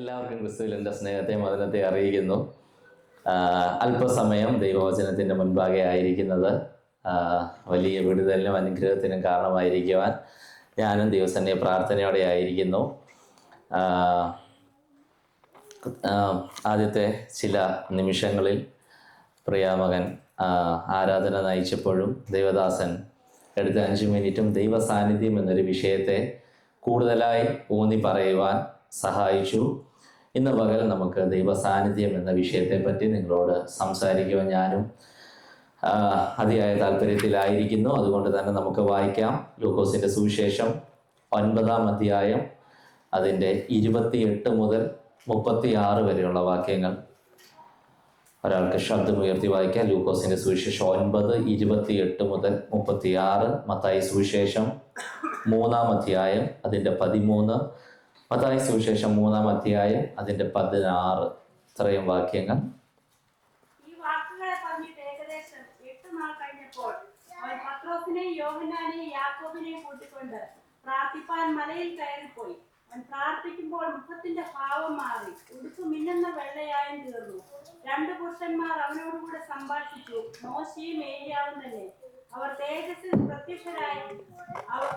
എല്ലാവർക്കും ക്രിസ്തുവിൽ എൻ്റെ സ്നേഹത്തെയും വചനത്തെ അറിയിക്കുന്നു. അല്പസമയം ദൈവവചനത്തിൻ്റെ മുൻപാകെ ആയിരിക്കുന്നത് വലിയ വിടുതലിനും അനുഗ്രഹത്തിനും കാരണമായിരിക്കുവാൻ ഞാനും ദൈവസന്നിധിയെ പ്രാർത്ഥനയോടെ ആയിരിക്കുന്നു. ആദ്യത്തെ ചില നിമിഷങ്ങളിൽ പ്രിയാമകൻ ആരാധന നയിച്ചപ്പോഴും ദൈവദാസൻ എടുത്ത 5 മിനിറ്റും ദൈവ സാന്നിധ്യം എന്നൊരു വിഷയത്തെ കൂടുതലായി ഊന്നി പറയുവാൻ സഹായിച്ചു. ഇന്ന് പകൽ നമുക്ക് ദൈവ സാന്നിധ്യം എന്ന വിഷയത്തെ പറ്റി നിങ്ങളോട് സംസാരിക്കുവാൻ ഞാനും അതിയായ താല്പര്യത്തിലായിരിക്കുന്നു. അതുകൊണ്ട് തന്നെ നമുക്ക് വായിക്കാം. ലൂക്കോസിൻ്റെ സുവിശേഷം 9-ാം അധ്യായം അതിൻ്റെ 28 മുതൽ 36 വരെയുള്ള വാക്യങ്ങൾ ഒരാൾക്ക് ശബ്ദമുയർത്തി വായിക്കാം. ലൂക്കോസിന്റെ സുവിശേഷം 9:28 മുതൽ 36, മത്തായി സുവിശേഷം 3-ാം അധ്യായം അതിൻ്റെ 13, മത്തായി സുവിശേഷം 3-ാം അധ്യായം അതിൻ്റെ 16. ഇത്രയും വാക്യങ്ങൾ. ഈ വാക്കുകളെ പറഞ്ഞിട്ട് ഏകദേശം 8 നാൾ കഴിഞ്ഞപ്പോൾ അവൻ പത്രോസിനെയും യോഹന്നാനെയും യാക്കോബിനെയും കൂട്ടിക്കൊണ്ട് പ്രാർത്ഥിപ്പാൻ മലയിൽ കയറിപ്പോയി. അവൻ പ്രാർത്ഥിക്കുമ്പോൾ മുഖത്തിന്റെ ഭാവം മാറി, ഉടുപ്പ് മിന്നുന്ന വെള്ളയായും തീർന്നു. 2 പുരുഷന്മാർ അവനോടുകൂടെ സംഭാഷിച്ചു, മോശയും ഏലിയാവും തന്നെ. അവർ തേജസ്സിൽ പ്രത്യക്ഷരായി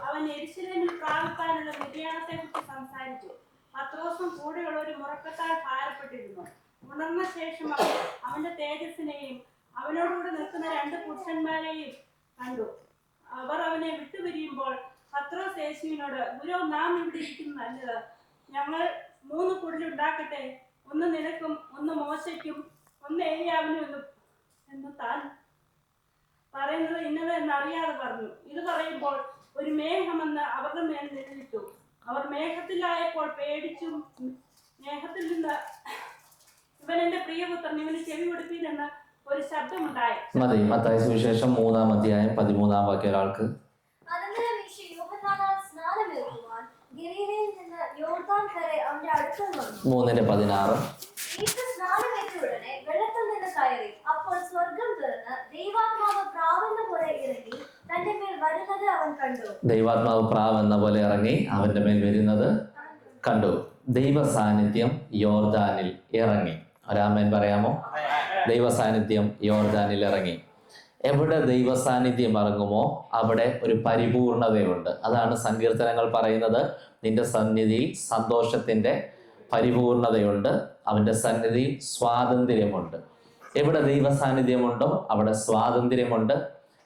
അവൻ യെരൂശലേമിൽ പ്രാപിക്കാനുള്ള നിര്യാണത്തെ കുറിച്ച് സംസാരിച്ചു. പത്രോസും കൂടെയുള്ള ഒരു മുറക്കത്താൽ ഭാരപ്പെട്ടിരുന്നു. ഉണർന്ന ശേഷം അവന്റെ തേജസ്സിനെയും അവനോടുകൂടെ നിൽക്കുന്ന 2 പുരുഷന്മാരെയും കണ്ടു. അവർ അവനെ വിട്ടുപിരിയുമ്പോൾ പത്രോസ് യേശുവിനോട്, ഗുരു, നാം ഇവിടെ ഇരിക്കുന്നത് നല്ലത്. ഞങ്ങൾ 3 കുടിലുണ്ടാക്കട്ടെ, ഒന്ന് നിനക്കും, ഒന്ന് മോശയ്ക്കും, ഒന്ന് ഏലിയാവിനും എന്ന് താൻ പറയുന്നത് ഇന്നത് എന്നറിയാതെ പറഞ്ഞു. ഇത് പറയുമ്പോൾ ഒരു മേഘമെന്ന് അവരുടെ മേൽ നിഴലിട്ടു. അവർ മേഘത്തിലായപ്പോൾ പേടിച്ചും, മേഘത്തിൽ നിന്ന് ഇവൻ എന്റെ പ്രിയപുത്രൻ, ഇവന് ചെവി കൊടുപ്പീനെന്ന് ഒരു ശബ്ദമുണ്ടായി. മതി. മത്തായി സുവിശേഷം 3-ാം അധ്യായം 13-ാം വാക്യം ഒരാൾക്ക്. 3:16. അപ്പോൾ സ്വർഗ്ഗം തുറന്ന് ദൈവാത്മാവ് പ്രാവെന്ന പോലെ ഇറങ്ങി തന്റെ മേൽ വരുന്നത് അവൻ കണ്ടു. ദൈവാത്മാവ് പ്രാവെന്ന പോലെ ഇറങ്ങി അവന്റെ മേൽ വരുന്നത് കണ്ടു. ദൈവ സാന്നിധ്യം യോർദാനിൽ ഇറങ്ങി. ഒരാമേൻ പറയാമോ? ദൈവ സാന്നിധ്യം യോർദാനിൽ ഇറങ്ങി. എവിടെ ദൈവ സാന്നിധ്യം ഇറങ്ങുമോ അവിടെ ഒരു പരിപൂർണതയുണ്ട്. അതാണ് സങ്കീർത്തനങ്ങൾ പറയുന്നത്, നിന്റെ സന്നിധിയിൽ സന്തോഷത്തിന്റെ പരിപൂർണതയുണ്ട്, അവന്റെ സന്നിധിയിൽ സ്വാതന്ത്ര്യമുണ്ട്. എവിടെ ദൈവ സാന്നിധ്യമുണ്ടോ അവിടെ സ്വാതന്ത്ര്യമുണ്ട്,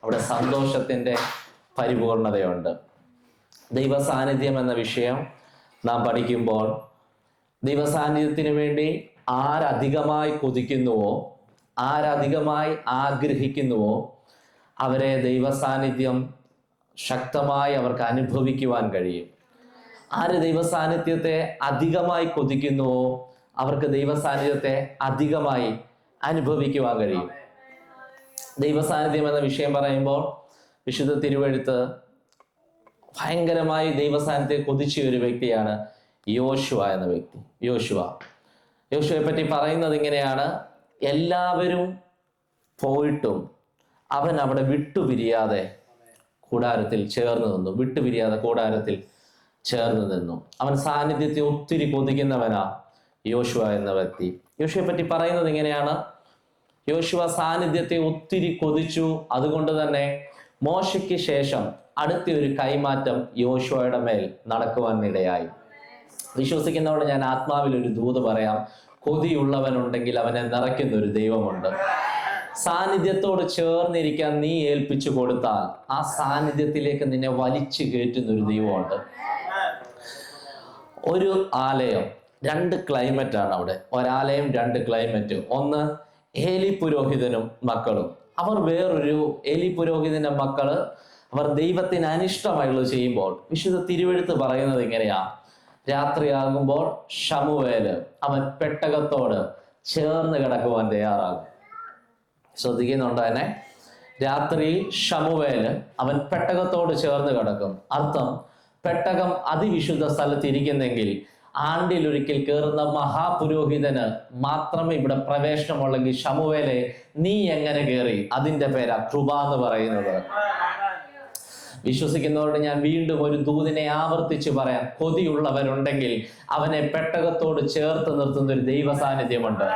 അവിടെ സന്തോഷത്തിന്റെ പരിപൂർണതയുണ്ട്. ദൈവ സാന്നിധ്യം എന്ന വിഷയം നാം പഠിക്കുമ്പോൾ ദൈവ സാന്നിധ്യത്തിന് വേണ്ടി ആരധികമായി കൊതിക്കുന്നുവോ, ആരധികമായി ആഗ്രഹിക്കുന്നുവോ അവരെ ദൈവ സാന്നിധ്യം ശക്തമായി അവർക്ക് അനുഭവിക്കുവാൻ കഴിയും. ആര് ദൈവ സാന്നിധ്യത്തെ അധികമായി കൊതിക്കുന്നുവോ അവർക്ക് ദൈവ സാന്നിധ്യത്തെ അധികമായി അനുഭവിക്കുവാൻ കഴിയും. ദൈവ സാന്നിധ്യം എന്ന വിഷയം പറയുമ്പോൾ വിശുദ്ധ തിരുവെഴുത്ത് ഭയങ്കരമായി ദൈവ സാന്നിധ്യത്തെ കൊതിച്ച ഒരു വ്യക്തിയാണ് യോശുവ എന്ന വ്യക്തി. യോശുവയെ പറ്റി പറയുന്നത് ഇങ്ങനെയാണ്: എല്ലാവരും പോയിട്ടും അവൻ അവിടെ വിട്ടുപിരിയാതെ കൂടാരത്തിൽ ചേർന്ന് നിന്നു. വിട്ടുപിരിയാതെ കൂടാരത്തിൽ ചേർന്ന് നിന്നു. അവൻ സാന്നിധ്യത്തെ ഒത്തിരി കൊതിക്കുന്നവനാ യോശുവ എന്ന വ്യക്തി. യോശുവയെ പറ്റി പറയുന്നത് ഇങ്ങനെയാണ്: യോശുവ സാന്നിധ്യത്തെ ഒത്തിരി കൊതിച്ചു. അതുകൊണ്ട് തന്നെ മോശയ്ക്ക് ശേഷം അടുത്ത ഒരു കൈമാറ്റം യോശുവയുടെ മേൽ നടക്കുവാൻ ഇടയായി. വിശ്വസിക്കുന്നവരോട് ഞാൻ ആത്മാവിൽ ഒരു ദൂത് പറയാം: കൊതിയുള്ളവനുണ്ടെങ്കിൽ അവനെ നിറയ്ക്കുന്ന ഒരു ദൈവമുണ്ട്. സാന്നിധ്യത്തോട് ചേർന്നിരിക്കാൻ നീ ഏൽപ്പിച്ചു കൊടുത്താൽ ആ സാന്നിധ്യത്തിലേക്ക് നിന്നെ വലിച്ചു കയറ്റുന്ന ഒരു ദൈവമുണ്ട്. ഒരു ആലയം, 2 ക്ലൈമറ്റാണ് അവിടെ. ഒരാലയം 2 ക്ലൈമറ്റ്. ഒന്ന് ഏലി പുരോഹിതനും മക്കളും. അവർ വേറൊരു ഏലി പുരോഹിതന്റെ മക്കള് അവർ ദൈവത്തിന് അനിഷ്ടമായുള്ളത് ചെയ്യുമ്പോൾ വിശുദ്ധ തിരുവെഴുത്ത് പറയുന്നത് ഇങ്ങനെയാ: രാത്രിയാകുമ്പോൾ ശമൂവേല് അവൻ പെട്ടകത്തോട് ചേർന്ന് കിടക്കുവാൻ തയ്യാറാകും. ശ്രദ്ധിക്കുന്നുണ്ടോ എന്നെ? രാത്രിയിൽ ശമൂവേല് അവൻ പെട്ടകത്തോട് ചേർന്ന് കിടക്കും. അർത്ഥം, പെട്ടകം അതിവിശുദ്ധ സ്ഥലത്ത് ഇരിക്കുന്നെങ്കിൽ ആണ്ടിലൊരിക്കൽ കയറുന്ന മഹാപുരോഹിതന് മാത്രമേ ഇവിടെ പ്രവേശനമുള്ളെങ്കിൽ ശമൂവേലെ നീ എങ്ങനെ കയറി? അതിന്റെ പേരാ കൃപ എന്ന് പറയുന്നത്. വിശ്വസിക്കുന്നവരോട് ഞാൻ വീണ്ടും ഒരു ദൂതിനെ ആവർത്തിച്ച് പറയാം. കൊതിയുള്ളവരുണ്ടെങ്കിൽ അവനെ പെട്ടകത്തോട് ചേർത്ത് നിർത്തുന്ന ഒരു ദൈവ സാന്നിധ്യമുണ്ട്.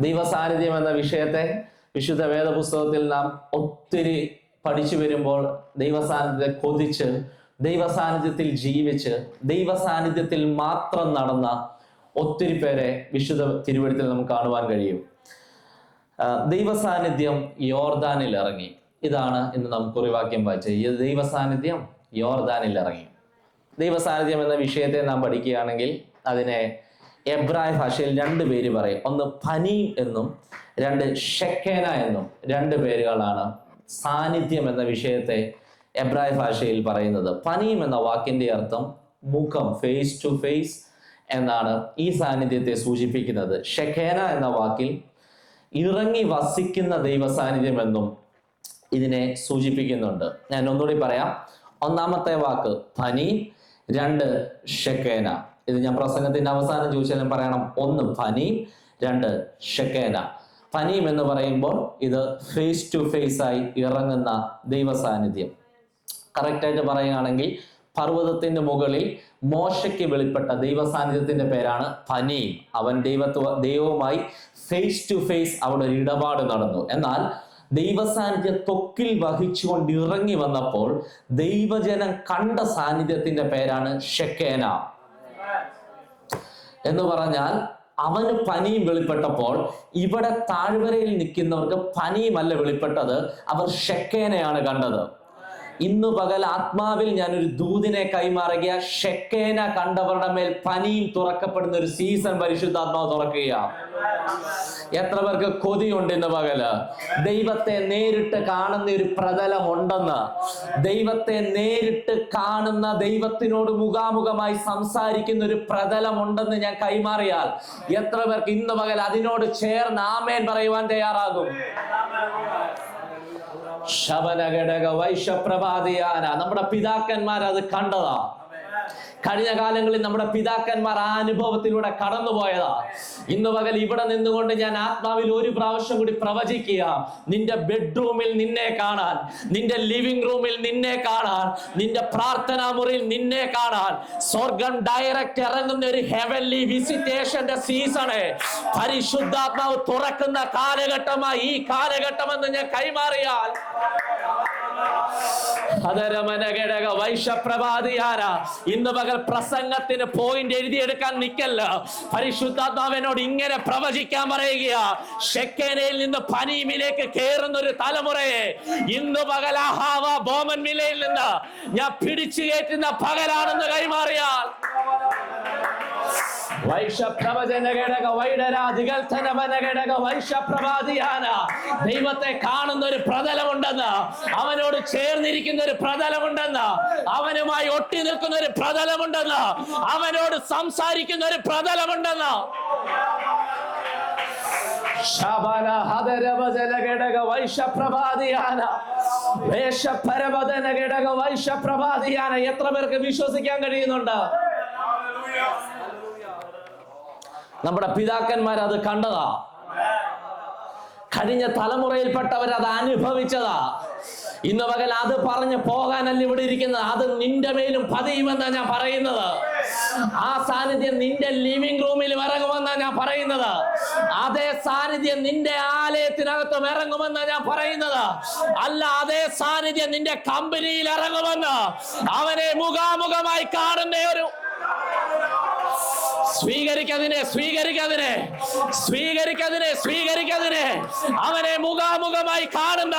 ദൈവ സാന്നിധ്യം എന്ന വിഷയത്തെ വിശുദ്ധ വേദപുസ്തകത്തിൽ നാം ഒത്തിരി പഠിച്ചു വരുമ്പോൾ ദൈവ സാന്നിധ്യത്തെ കൊതിച്ച്, ദൈവ സാന്നിധ്യത്തിൽ ജീവിച്ച്, ദൈവ സാന്നിധ്യത്തിൽ മാത്രം നടന്ന ഒത്തിരി പേരെ വിശുദ്ധ തിരുവെഴുത്തിൽ നമുക്ക് കാണുവാൻ കഴിയും. ദൈവ സാന്നിധ്യം യോർദാനിൽ ഇറങ്ങി. ഇതാണ് ഇന്ന് നമുക്ക് കുറിവാക്യം വായിച്ചത്. ഈ ദൈവ സാന്നിധ്യം യോർദാനിൽ ഇറങ്ങി. ദൈവ സാന്നിധ്യം എന്ന വിഷയത്തെ നാം പഠിക്കുകയാണെങ്കിൽ അതിനെ എബ്രായ ഭാഷയിൽ 2 പേര് പറയും. ഒന്ന് പനീം എന്നും 2 ഷെക്കേന എന്നും 2 പേരുകളാണ് സാന്നിധ്യം എന്ന വിഷയത്തെ എബ്രായ ഭാഷയിൽ പറയുന്നത്. പനീം എന്ന വാക്കിന്റെ അർത്ഥം മുഖം, ഫേസ് ടു ഫേസ് എന്നാണ് ഈ സാന്നിധ്യത്തെ സൂചിപ്പിക്കുന്നത്. ഷെക്കേന എന്ന വാക്കിൽ ഇറങ്ങി വസിക്കുന്ന ദൈവ സാന്നിധ്യം എന്നും ഇതിനെ സൂചിപ്പിക്കുന്നുണ്ട്. ഞാൻ ഒന്നുകൂടി പറയാം. ഒന്നാമത്തെ വാക്ക് പനീം, 2 ഷെക്കേന. ഇത് ഞാൻ പ്രസംഗത്തിന്റെ അവസാനം ചോദിച്ചാലും പറയണം. 1 പനീം, 2 ഷെക്കേന. പനീം എന്ന് പറയുമ്പോൾ ഇത് ഫേസ് ടു ഫേസ് ആയി ഇറങ്ങുന്ന ദൈവ സാന്നിധ്യം. കറക്റ്റായിട്ട് പറയുകയാണെങ്കിൽ പർവ്വതത്തിന്റെ മുകളിൽ മോശയ്ക്ക് വെളിപ്പെട്ട ദൈവ സാന്നിധ്യത്തിന്റെ പേരാണ് പനീം. അവൻ ദൈവവുമായി ഫേസ് ടു ഫേസ് അവിടെ ഒരു ഇടപാട് നടന്നു. എന്നാൽ ദൈവ സാന്നിധ്യം ത്വക്കിൽ വഹിച്ചുകൊണ്ട് ഇറങ്ങി വന്നപ്പോൾ ദൈവജനം കണ്ട സാന്നിധ്യത്തിന്റെ പേരാണ് ഷെക്കേന. എന്ന് പറഞ്ഞാൽ അവന് പനിയും വെളിപ്പെട്ടപ്പോൾ ഇവിടെ താഴ്വരയിൽ നിൽക്കുന്നവർക്ക് പനിയുമല്ല വെളിപ്പെട്ടത്, അവർ ഷെക്കേനയാണ് കണ്ടത്. ഇന്നു പകൽ ആത്മാവിൽ ഞാനൊരു ദൂതിനെ കൈമാറുക. ഷെക്കേന കണ്ടവരുടെ മേൽ പനിയും തുറക്കപ്പെടുന്ന ഒരു സീസൺ പരിശുദ്ധാത്മാവ് തുറക്കുകയാണ്. എത്ര പേർക്ക് കൊതിയുണ്ട് ഇന്ന് പകല്? ദൈവത്തെ നേരിട്ട് കാണുന്ന ഒരു പ്രതലം ഉണ്ടെന്ന്, ദൈവത്തെ നേരിട്ട് കാണുന്ന, ദൈവത്തിനോട് മുഖാമുഖമായി സംസാരിക്കുന്ന ഒരു പ്രതലം ഉണ്ടെന്ന് ഞാൻ കൈമാറിയാൽ എത്ര പേർക്ക് ഇന്ന് പകൽ അതിനോട് ചേർന്ന് ആമേൻ പറയുവാൻ തയ്യാറാകും? ശബനഘടക വൈശപ്രഭാതിയാന. നമ്മുടെ പിതാക്കന്മാർ അത് കണ്ടതാ. കഴിഞ്ഞ കാലങ്ങളിൽ നമ്മുടെ പിതാക്കന്മാർ ആ അനുഭവത്തിലൂടെ കടന്നുപോയതാ. ഇന്ന് പകൽ ഇവിടെ നിന്നുകൊണ്ട് ഞാൻ ആത്മാവിൽ ഒരു പ്രാവശ്യം കൂടി പ്രവചിക്കുക. നിന്റെ ബെഡ്റൂമിൽ നിന്നെ കാണാൻ, നിന്റെ ലിവിംഗ് റൂമിൽ നിന്നെ കാണാൻ, നിന്റെ പ്രാർത്ഥനാ മുറിയിൽ നിന്നെ കാണാൻ സ്വർഗം ഡയറക്റ്റ് ഇറങ്ങുന്ന ഒരു ഹെവൻലി വിസിറ്റേഷന്റെ സീസണ് പരിശുദ്ധാത്മാവ് തുറക്കുന്ന കാലഘട്ടമായി ഈ കാലഘട്ടമെന്ന് ഞാൻ കൈമാറിയാൽ ഇന്ന് പകൽ പ്രസംഗത്തിന് പോയിന്റ് എഴുതിയെടുക്കാൻ നിൽക്കല്ല. പരിശുദ്ധാത്മാവിനോട് ഇങ്ങനെ പ്രവചിക്കാൻ പറയുക. ഷെക്കേനയിൽ നിന്ന് പനീമിലേക്ക് കയറുന്ന ഒരു തലമുറയെ ഇന്ന് പകൽ അഹാവ ബോമൻ മിലയിൽ നിന്ന് ഞാൻ പിടിച്ചു കയറ്റുന്ന പകലാണെന്ന് കൈമാറിയാൽ ദൈവത്തെ കാണുന്ന ഒരു പ്രതലമുണ്ടെന്ന്, അവനോട് ചേർന്നിരിക്കുന്ന ഒരു പ്രതലമുണ്ടെന്ന്, അവനുമായി ഒട്ടി നിൽക്കുന്ന ഒരു പ്രതലമുണ്ടെന്ന്, അവനോട് സംസാരിക്കുന്ന ഒരു പ്രതലമുണ്ടെന്ന് എത്ര പേർക്ക് വിശ്വസിക്കാൻ കഴിയുന്നുണ്ട്? നമ്മുടെ പിതാക്കന്മാർ അത് കണ്ടതാ. കഴിഞ്ഞ തലമുറയിൽപ്പെട്ടവർ അത് അനുഭവിച്ചതാ. ഇന്ന് പകൽ അത് പറഞ്ഞ് പോകാനല്ല ഇവിടെ ഇരിക്കുന്നത്. അത് നിന്റെ മേലും പതിയുമെന്നാണ് ഞാൻ പറയുന്നത്. ആ സാന്നിധ്യം നിന്റെ ലിവിംഗ് റൂമിൽ ഇറങ്ങുമെന്നാണ് ഞാൻ പറയുന്നത്. അതേ സാന്നിധ്യം നിന്റെ ആലയത്തിനകത്തും ഇറങ്ങുമെന്നാണ് ഞാൻ പറയുന്നത്. അല്ല, അതേ സാന്നിധ്യം നിന്റെ കമ്പനിയിൽ ഇറങ്ങുമെന്ന് അവനെ മുഖാമുഖമായി കാണുന്ന ഒരു സ്വീകരിക്കതിനെ അവനെ മുഖാമുഖമായി കാണുന്ന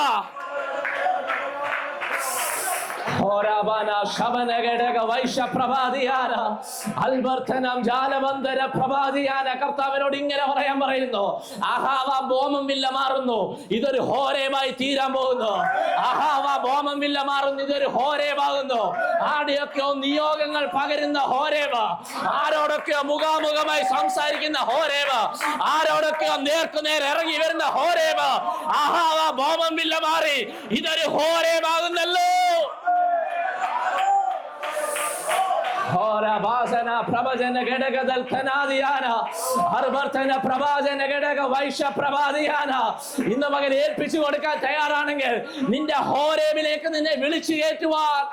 കർത്താവിനോട് ഇങ്ങനെ പറയാൻ പറയുന്നു. അഹാവ ബോമം വില്ല മാറുന്നു, ഇതൊരു ഹോരേമായി തീരാൻ പോകുന്നു. അഹാവ ബോമം വില്ല മാറുന്നു, ഇതൊരു ഹോരേമാകുന്നു. ആടെയൊക്കെയോ നിയോഗങ്ങൾ പകരുന്ന ഹോരേവ, ആരോടൊക്കെയോ മുഖാമുഖമായി സംസാരിക്കുന്ന ഹോരേവ, ആരോടൊക്കെയോ നേർക്കുനേർ ഇറങ്ങി വരുന്ന ഹോരേവ. അഹാവ ബോമം വില്ല മാറി, ഇതൊരു ഹോരേമാകുന്നല്ലോ. ഭാസന പ്രവചന ഘടകദൽ ഖനാദിയാന അർവർത്തന പ്രവാചന ഘടക വൈശ്യ പ്രവാദിയാന. ഇന്ന് മകൻ ഏൽപ്പിച്ചു കൊടുക്കാൻ തയ്യാറാണെങ്കിൽ നിന്റെ ഹോരേബിലേക്ക് നിന്നെ വിളിച്ചു കയറ്റുവാൻ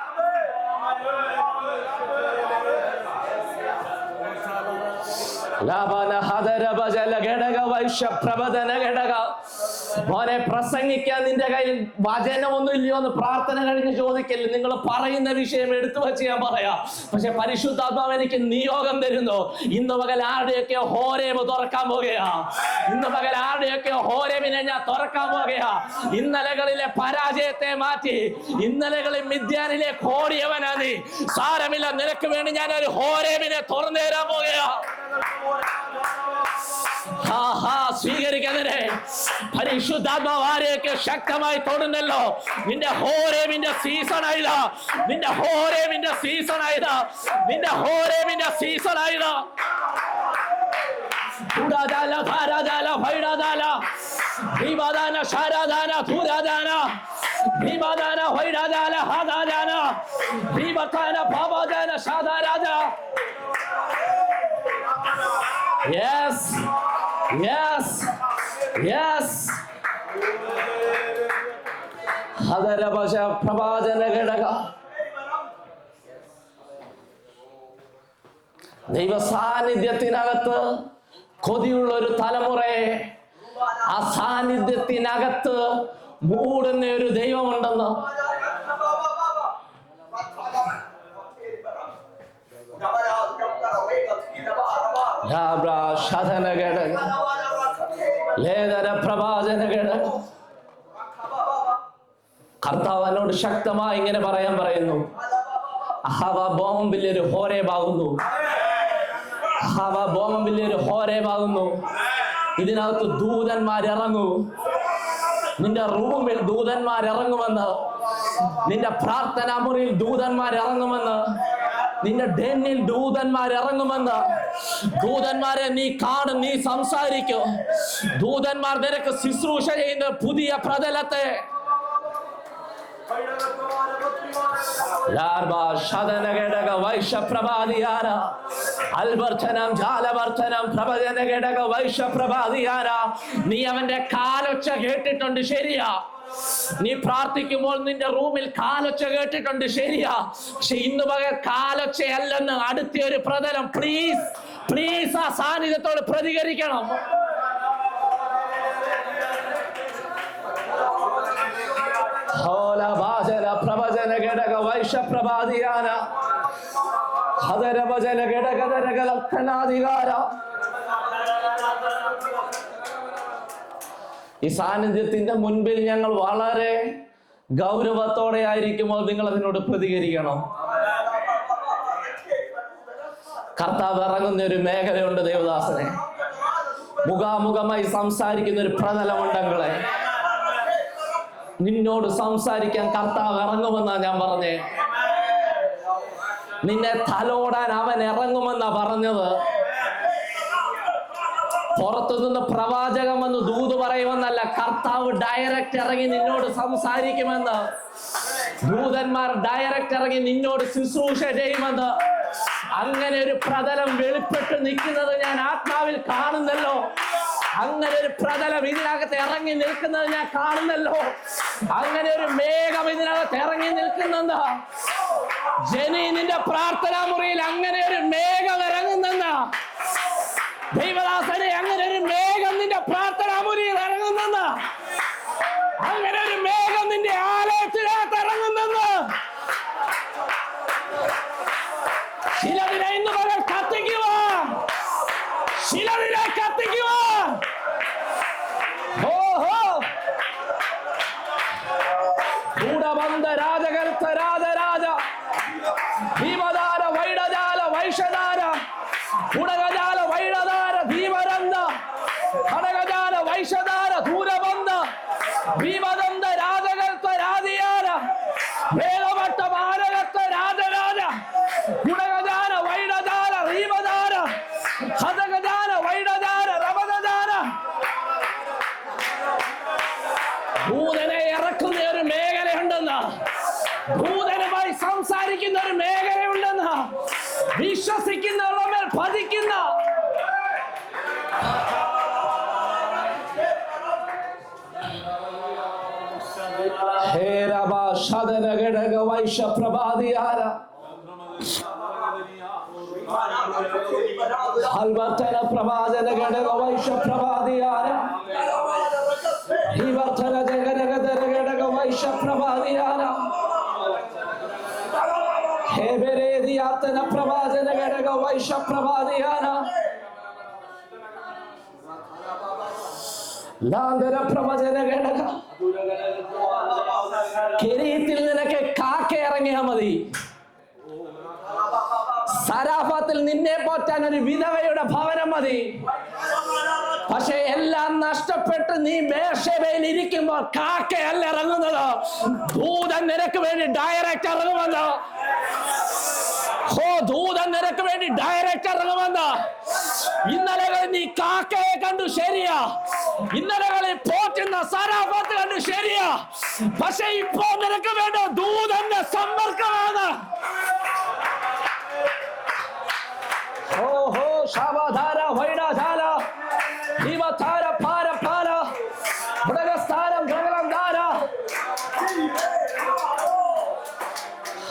മോനെ പ്രസംഗിക്കാൻ നിന്റെ കയ്യിൽ വചനമൊന്നും ഇല്ലയോ എന്ന് പ്രാർത്ഥന കഴിഞ്ഞ് ചോദിക്കല്ലേ. നിങ്ങൾ പറയുന്ന വിഷയം എടുത്തു വെച്ച് ഞാൻ പറയാം. പക്ഷെ പരിശുദ്ധാത്മാവ് എനിക്ക് നിയോഗം തരുന്നു. ഇന്ന് പകൽ ആരുടെയൊക്കെ ഹോരേബ് തുറക്കാൻ പോകുകയാ. ഇന്ന് പകൽ ആരുടെയൊക്കെ ഹോരേബിനെ ഞാൻ തുറക്കാൻ പോകുകയാ. ഇന്നലകളിലെ പരാജയത്തെ മാറ്റി ഇന്നലകളിൽ മിദ്യാനിലേക്ക് ഓടിയവനാ നീ. സാരമില്ല, നിനക്ക് വേണ്ടി ഞാൻ ഒരു ഹോരേബിനെ തുറന്നു തരാൻ പോകുകയാ. സ്വീകരിക്കുന്നതിനെ പരിശുദ്ധാത്മാവ് ആരെയൊക്കെ ശക്തമായി തൊടുന്നല്ലോ. നിന്റെ ഹോരേബിന്റെ സീസൺ ആയില്ല. നിന്റെ ഹോരേബിന്റെ സീസൺ ആയില്ല. നിന്റെ ഹോരേബിന്റെ സീസൺ ആയില്ല. ധൂരാദാന ധാരാദാന ഭൈരാദാന ഭീമാദാന ശാരാദാന ധൂരാദാന ഭീമാദാന ഭൈരാദാന ഹാദാദാന ഭീമത്താന ഭാവാദാന ശാദാരാദ. Yes, yes, yes. ഹദരവശ പ്രവാചന ഘടക ദൈവ സാന്നിധ്യത്തിനകത്ത് കൊതിയുള്ള ഒരു തലമുറയെ ആ സാന്നിധ്യത്തിനകത്ത് മൂടുന്ന ഒരു ദൈവമുണ്ടെന്ന് കർത്താവിനോട് ശക്തമായി ഇങ്ങനെ പറയാൻ പറയുന്നു. ഹവ ബോംബം വലിയൊരു ഹോരേബാകുന്നു. ഹവ ബോംബം വലിയൊരു ഹോരേബാകുന്നു. ഇതിനകത്ത് ദൂതന്മാരിറങ്ങൂ. നിന്റെ റൂമിൽ ദൂതന്മാരിറങ്ങുമെന്ന്, നിന്റെ പ്രാർത്ഥനാ മുറിയിൽ ദൂതന്മാരിറങ്ങുമെന്ന്, നിന്റെ ഡെന്നിൽ ദൂതന്മാരിറങ്ങുമെന്ന്. ദൂതന്മാരെ നീ കാണും, നീ സംസാരിക്കും. ദൂതന്മാർ നിനക്ക് ശുശ്രൂഷ ചെയ്യുന്ന പുതിയ പ്രതലത്തെ നീ അവന്റെ കാലൊച്ച കേട്ടിട്ടുണ്ട്, ശരിയാ. നീ പ്രാർത്ഥിക്കുമ്പോൾ നിന്റെ റൂമിൽ കാലൊച്ച കേട്ടിട്ടുണ്ട്, ശരിയാ. പക്ഷെ ഇന്ന് പകൽ കാലൊച്ചയല്ലെന്ന് അടുത്തൊരു പ്രതലം. പ്ലീസ് പ്ലീസ് ആ സാന്നിധ്യത്തോട് പ്രതികരിക്കണം. പ്രവചന ഘടക വൈശ്യ പ്രഭാതിയാന ഹദരവചന ഘടകധരക ലക്ഷണാധികാര. ഈ സാന്നിധ്യത്തിന്റെ മുൻപിൽ ഞങ്ങൾ വളരെ ഗൗരവത്തോടെ ആയിരിക്കുമ്പോൾ നിങ്ങൾ അതിനോട് പ്രതികരിക്കണം. കർത്താവ് ഇറങ്ങുന്ന ഒരു മേഖലയുണ്ട് ദേവദാസനെ. മുഖാമുഖമായി സംസാരിക്കുന്ന ഒരു പ്രതലമുണ്ടെങ്കിലേ നിന്നോട് സംസാരിക്കാൻ കർത്താവ് ഇറങ്ങുമെന്നാ ഞാൻ പറഞ്ഞേ. നിന്നെ തലോടാൻ അവൻ ഇറങ്ങുമെന്നാ പറഞ്ഞത്. പുറത്തുനിന്ന് പ്രവാചകൻ വന്ന് ദൂത് പറയുമെന്നല്ല, കർത്താവ് ഡയറക്റ്റ് ഇറങ്ങി നിന്നോട് സംസാരിക്കുമെന്ന്. ദൂതന്മാർ ഡയറക്റ്റ് ഇറങ്ങി നിന്നോട് ശുശ്രൂഷ ചെയ്യുമെന്ന്. അങ്ങനെ ഒരു പ്രതലം വെളിപ്പെട്ട് നിൽക്കുന്നത് ഞാൻ ആത്മാവിൽ കാണുന്നല്ലോ. അങ്ങനെ ഒരു പ്രതലം ഇതിനകത്ത് ഇറങ്ങി നിൽക്കുന്നത് ഞാൻ കാണുന്നല്ലോ. അങ്ങനെ ഒരു മേഘം ഇതിനകത്ത് ഇറങ്ങി നിൽക്കുന്നെന്ന്. ജനി, നിന്റെ പ്രാർത്ഥനാ മുറിയിൽ അങ്ങനെ ഒരു മേഘം ഇറങ്ങുന്നെന്ന. ദൈവദാസനെ, അങ്ങനെ ഒരു മേഘം നിന്റെ പ്രാർത്ഥനാ മുറിയിൽ ഇറങ്ങുന്നെന്ന്. അങ്ങനെ ഒരു മേഘം നിന്റെ ആലയത്തിനകത്ത് ഇറങ്ങുന്നെന്ന്. ചിലതിനെ ഇന്ന് പകൽ കത്തിക്കുക, ചിലതിനെ കത്തിക്കുക. കൂടബന്ധ രാജകൽത്ത രാജരാജ ഭീമധാര വൈഡജാല വൈഷധാര കുടകജാല വൈഡധാര ഭീമരന്ത ഘടകജാല വൈഷധാര ദൂരബന്ധ ഭീമദന്ത രാജകൽത്ത രാജിയാര വേദമട്ട മാരകത്ത രാജരാജ കുടകജാല വൈഡജാല റീമധാര ഘടകജാല വൈഡജാല രമദജാല. ഭൂതനെ ഇറക്കുന്ന ഒരു മേഖലയുണ്ടെന്ന്, ഭൂതനുമായി സംസാരിക്കുന്ന ഒരു മേഖലയുണ്ടെന്ന്, വിശ്വസിക്കുന്നവരുടെ മേൽ പതിക്കുന്ന ഹേ രബ ശദന ഘടക വൈശ പ്രഭാതിയാര ഹൽവത്തന പ്രഭാജന ഘടക വൈശ പ്രഭാതിയാര ഹിവർത്തന ജഗനഗതന ഘടക വൈശ പ്രഭാതിയാര ഹേ ബെരേദിയാത്തന പ്രഭാജന ഘടക വൈശ പ്രഭാതിയാര ലാന്തര പ്രവചന ഘടക കിരീത്തിൽ നിനക്ക് കാക്ക ഇറങ്ങിയാ മതി. സരാഫത്തിൽ നിന്നെ പോറ്റാൻ ഒരു വിധവയുടെ ഭവനം മതി. പക്ഷെ എല്ലാം നഷ്ടപ്പെട്ട് നീ ബേർഷേബയിൽ ഇരിക്കുമ്പോൾ കാക്കയല്ല ഇറങ്ങുന്നത്, ദൂതൻ നിനക്ക് വേണ്ടി ഡയറക്റ്റ് ഇറങ്ങുമെന്ന്. ദൂതൻ നിനക്ക് വേണ്ടി ഡയറക്റ്റ് ഇറങ്ങുമെന്ന്. ഇന്നലകളിൽ നീ കാക്കയെ കണ്ടു, ശരിയാ. ഇന്നലകളിൽ പോറ്റുന്ന സരാഫത്ത് കണ്ടു, ശരിയാ. പക്ഷെ ഇപ്പോ നിനക്ക് വേണ്ട ദൂതന്റെ സമ്പർക്കമാണ്. ഓഹോ ശാവധാര വൈഡാധാര ജീവധാര പാര പാര മൃഗസ്ഥാരം ഗഗനധാര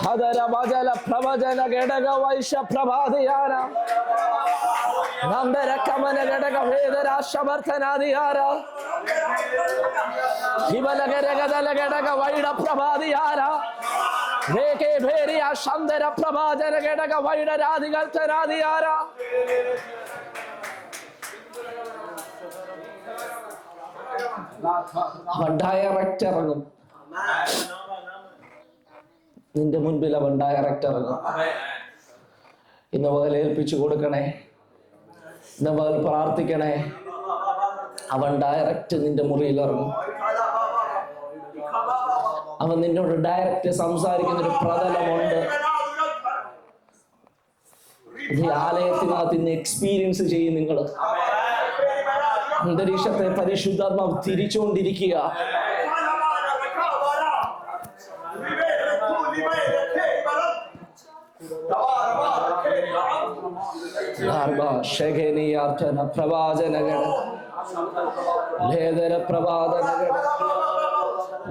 ഹദര വജല പ്രവചന ഘടക വൈശ പ്രഭാതിയാര നന്ദര കമന ഘടക വേദര ശമർത്ഥനാദിയാര ശിവലഗരഗദല ഘടക വൈഡ പ്രഭാതിയാര രേഖേ ഭേരിയ ശന്തര പ്രഭാജന ഘടക വൈഡ രാധികൽത്തനാദിയാര അവൻ ഡയറക്റ്റ് ഇറങ്ങും. നിന്റെ മുൻപിൽ അവൻ ഡയറക്റ്റ് ഇറങ്ങും. ഇന്ന് പകൽ ഏൽപ്പിച്ചു കൊടുക്കണേ, ഇന്ന് പകൽ പ്രാർത്ഥിക്കണേ. അവൻ ഡയറക്റ്റ് നിന്റെ മുറിയിൽ ഇറങ്ങും. അവൻ നിന്നോട് ഡയറക്റ്റ് സംസാരിക്കുന്ന ഒരു പ്രതലമുണ്ട്. ഈ ആലയത്തിനകത്ത് ഇന്ന് എക്സ്പീരിയൻസ് ചെയ്യും നിങ്ങൾ. അന്തരീക്ഷത്തെ പരിശുദ്ധാത്മാവ് തിരിച്ചുകൊണ്ടിരിക്കുക. പ്രവാചനകൾ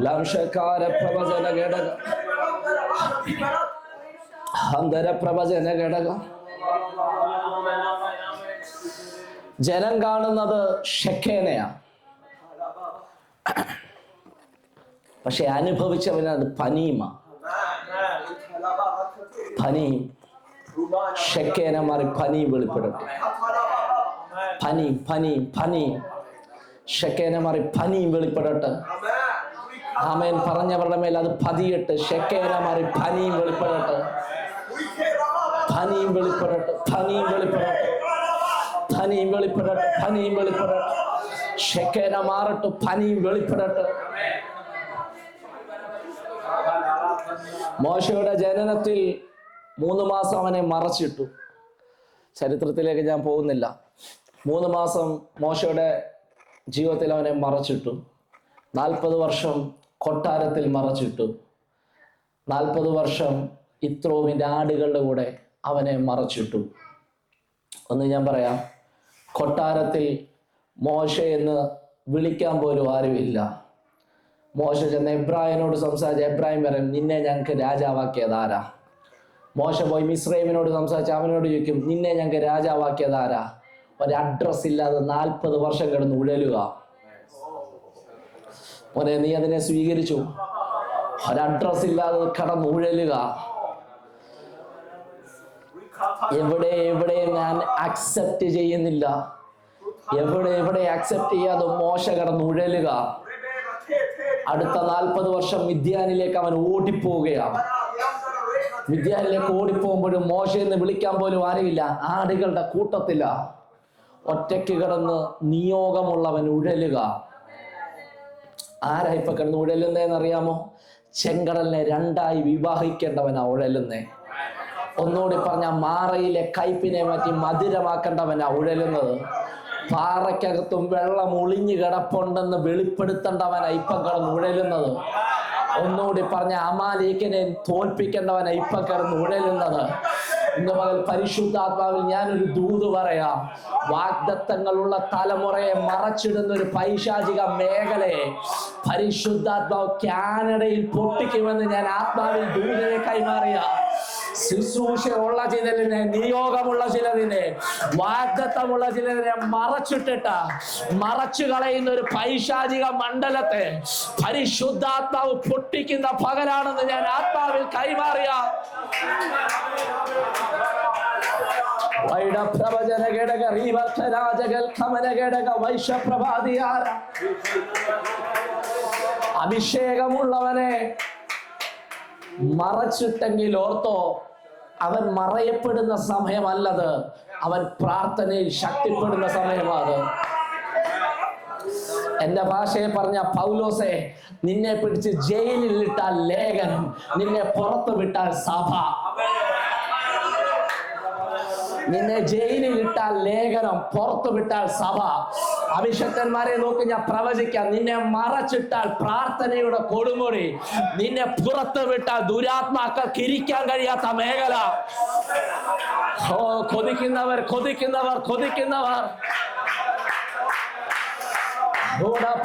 ലംശകാര പ്രവചന ഘടക അന്തര പ്രവചന ഘടക. ജനം കാണുന്നത് ഷെഖേനയാ, പക്ഷെ അനുഭവിച്ചവനത് പനീമ. പനി ഷെഖേന മാറി പനി വെളിപ്പെടട്ടെ. പനി പനി പനി ഷെഖേന മാറി പനി വെളിപ്പെടട്ടെ. ആമേൻ പറഞ്ഞവരുടെ മേൽ അത് പതിയട്ടെ. ഷെഖേന മാറി പനിയും വെളിപ്പെടട്ടെ. പനിയും വെളിപ്പെടട്ടെ. പനിയും വെളിപ്പെടട്ടെ. പനിയും വെളിപ്പെടട്ടെ. പനിയും വെളിപ്പെടട്ടെ. ഷെഖേന മാറട്ടെ. പനിയും വെളിപ്പെടട്ടെ. മോശയുടെ ജനനത്തിൽ 3 മാസം അവനെ മറച്ചിട്ടു. ചരിത്രത്തിലേക്ക് ഞാൻ പോകുന്നില്ല. 3 മാസം മോശയുടെ ജീവിതത്തിൽ അവനെ മറച്ചിട്ടു. 40 വർഷം കൊട്ടാരത്തിൽ മറച്ചിട്ടു. 40 വർഷം ഇത്രോവിൻ്റെ ആടുകളുടെ കൂടെ അവനെ മറച്ചിട്ടു. ഒന്ന് ഞാൻ പറയാം, കൊട്ടാരത്തിൽ മോശ എന്ന് വിളിക്കാൻ പോലും ആരുമില്ല. മോശ ചെന്ന് എബ്രാഹിമിനോട് സംസാരിച്ച എബ്രാഹിം പറയും, നിന്നെ ഞങ്ങൾക്ക് രാജാവാക്കിയതാരാ? മോശ പോയി മിസ്രൈമിനോട് സംസാരിച്ച് അവനോട് ചോദിക്കും, നിന്നെ ഞങ്ങൾക്ക് രാജാവാക്കിയതാരാ? ഒരു അഡ്രസ് ഇല്ലാതെ 40 വർഷം കിടന്ന് ഉഴലുക. മോനെ, നീ അതിനെ സ്വീകരിച്ചു? ഒരു അഡ്രസ് ഇല്ലാതെ കിടന്ന് ഉഴലുക. എവിടെ ഞാൻ അക്സെപ്റ്റ് ചെയ്യുന്നില്ല. എവിടെ അക്സെപ്റ്റ് ചെയ്യാതെ മോശ കിടന്ന് ഉഴലുക. അടുത്ത 40 വർഷം മിദ്യാനിലേക്ക് അവൻ ഓടിപ്പോവുകയാണ്. മിദ്യാനിലേക്ക് ഓടിപ്പോകുമ്പോഴും മോശ എന്ന് വിളിക്കാൻ പോലും ആരുമില്ല. ആടുകളുടെ കൂട്ടത്തില ഒറ്റയ്ക്ക് കിടന്ന് നിയോഗമുള്ളവൻ ഉഴലുക. ആരാ ഇപ്പൊ കിടന്ന് ഉഴലുന്നേന്നറിയാമോ? ചെങ്കടലിനെ 2ആയി വിവാഹിക്കേണ്ടവനാ ഉഴലുന്നേ. ഒന്നുകൂടി പറഞ്ഞ മാറയിലെ കയ്പിനെ മാറ്റി മധുരമാക്കേണ്ടവനാ ഉഴലുന്നത്. പാറയ്ക്കകത്തും വെള്ളം ഒളിഞ്ഞു കിടപ്പുണ്ടെന്ന് വെളിപ്പെടുത്തേണ്ടവനാ ഇപ്പം കിടന്ന് ഉഴലുന്നത്. ഒന്നുകൂടി പറഞ്ഞ അമാലേക്കിനെ തോൽപ്പിക്കേണ്ടവനാ ഇപ്പം കിടന്ന് ഉഴലുന്നത്. ഇന്ന് പകൽ പരിശുദ്ധാത്മാവിൽ ഞാനൊരു ദൂത് പറയാം. വാഗ്ദത്തങ്ങളുള്ള തലമുറയെ മറച്ചിടുന്ന ഒരു പൈശാചിക മേഖലയെ പരിശുദ്ധാത്മാവ് കാനഡയിൽ പൊട്ടിക്കുമെന്ന് ഞാൻ ആത്മാവിൽ ദൂതനെ കൈമാറിയ ശുശ്രൂഷയുള്ള ചിലതിനെ, നിയോഗമുള്ള ചിലതിനെ, വാഗ്ദത്തമുള്ള ചിലതിനെ മറച്ചു കളയുന്ന ഒരു പൈശാചിക മണ്ഡലത്തെ പരിശുദ്ധാത്മാവ് പൊട്ടിക്കുന്ന പകലാണെന്ന് ഞാൻ ആത്മാവിൽ കൈമാറിയ പ്രവചന ഘടക റീവർത്തരാജകൽ ഖമന ഘടക വൈശ്യപ്രഭാതിയാര അഭിഷേകമുള്ളവനെ മറച്ചിട്ടെങ്കിൽ ഓർത്തോ, അവൻ മറയപ്പെടുന്ന സമയമല്ലത്, അവൻ പ്രാർത്ഥനയിൽ ശക്തിപ്പെടുന്ന സമയമാണ്. എന്റെ ഭാഷയെ പറഞ്ഞ പൗലോസേ, നിന്നെ പിടിച്ച് ജയിലിൽ ഇട്ടാൽ ലേഖനം, നിന്നെ പുറത്തു വിട്ടാൽ സഭ. നിന്നെ ജയിലിൽ ഇട്ടാൽ ലേഖനം, പുറത്തു വിട്ടാൽ സഭ. അഭിഷക്തന്മാരെ നോക്കി ഞാൻ പ്രവചിക്കാം. നിന്നെ മറച്ചിട്ടാൽ പ്രാർത്ഥനയുടെ കൊടുമുടി, നിന്നെ പുറത്തു വിട്ടാൽ ദുരാത്മാക്കൾക്ക് ഇരിക്കാൻ കഴിയാത്ത മേഖല. ഓ, കൊതിക്കുന്നവർ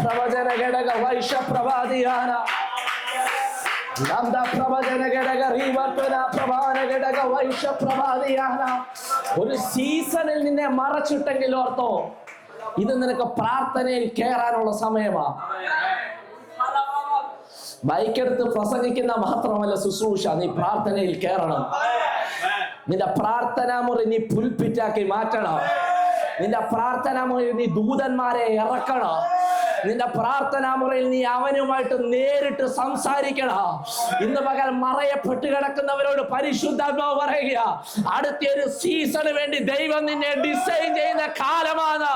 പ്രവചന ഘടക വൈശ്യപ്രഭാതിയാന ഒരു സീസണിൽ നിന്നെ മറച്ചിട്ടെങ്കിൽ ഓർത്തോ, ഇത് നിനക്ക് പ്രാർത്ഥനയിൽ കയറാനുള്ള സമയമാ. ബൈക്കെടുത്ത് പ്രസംഗിക്കുന്ന മാത്രമല്ല ശുശ്രൂഷ, നീ പ്രാർത്ഥനയിൽ കയറണം. നിന്റെ പ്രാർത്ഥനാ മുറി നീ പുൽപ്പിറ്റാക്കി മാറ്റണം. നിന്റെ പ്രാർത്ഥനാ മുറിയിൽ നീ ദൂതന്മാരെ ഇറക്കണം. നിന്റെ പ്രാർത്ഥനാ മുറിയിൽ നീ അവനുമായിട്ട് നേരിട്ട് സംസാരിക്കണം. ഇന്ന് പകൽ മറയപ്പെട്ട് കിടക്കുന്നവരോട് പരിശുദ്ധാത്മാവ് പറയുക, അടുത്തൊരു സീസണിന് വേണ്ടി ദൈവം നിന്നെ ഡിസൈൻ ചെയ്യുന്ന കാലമാണ്.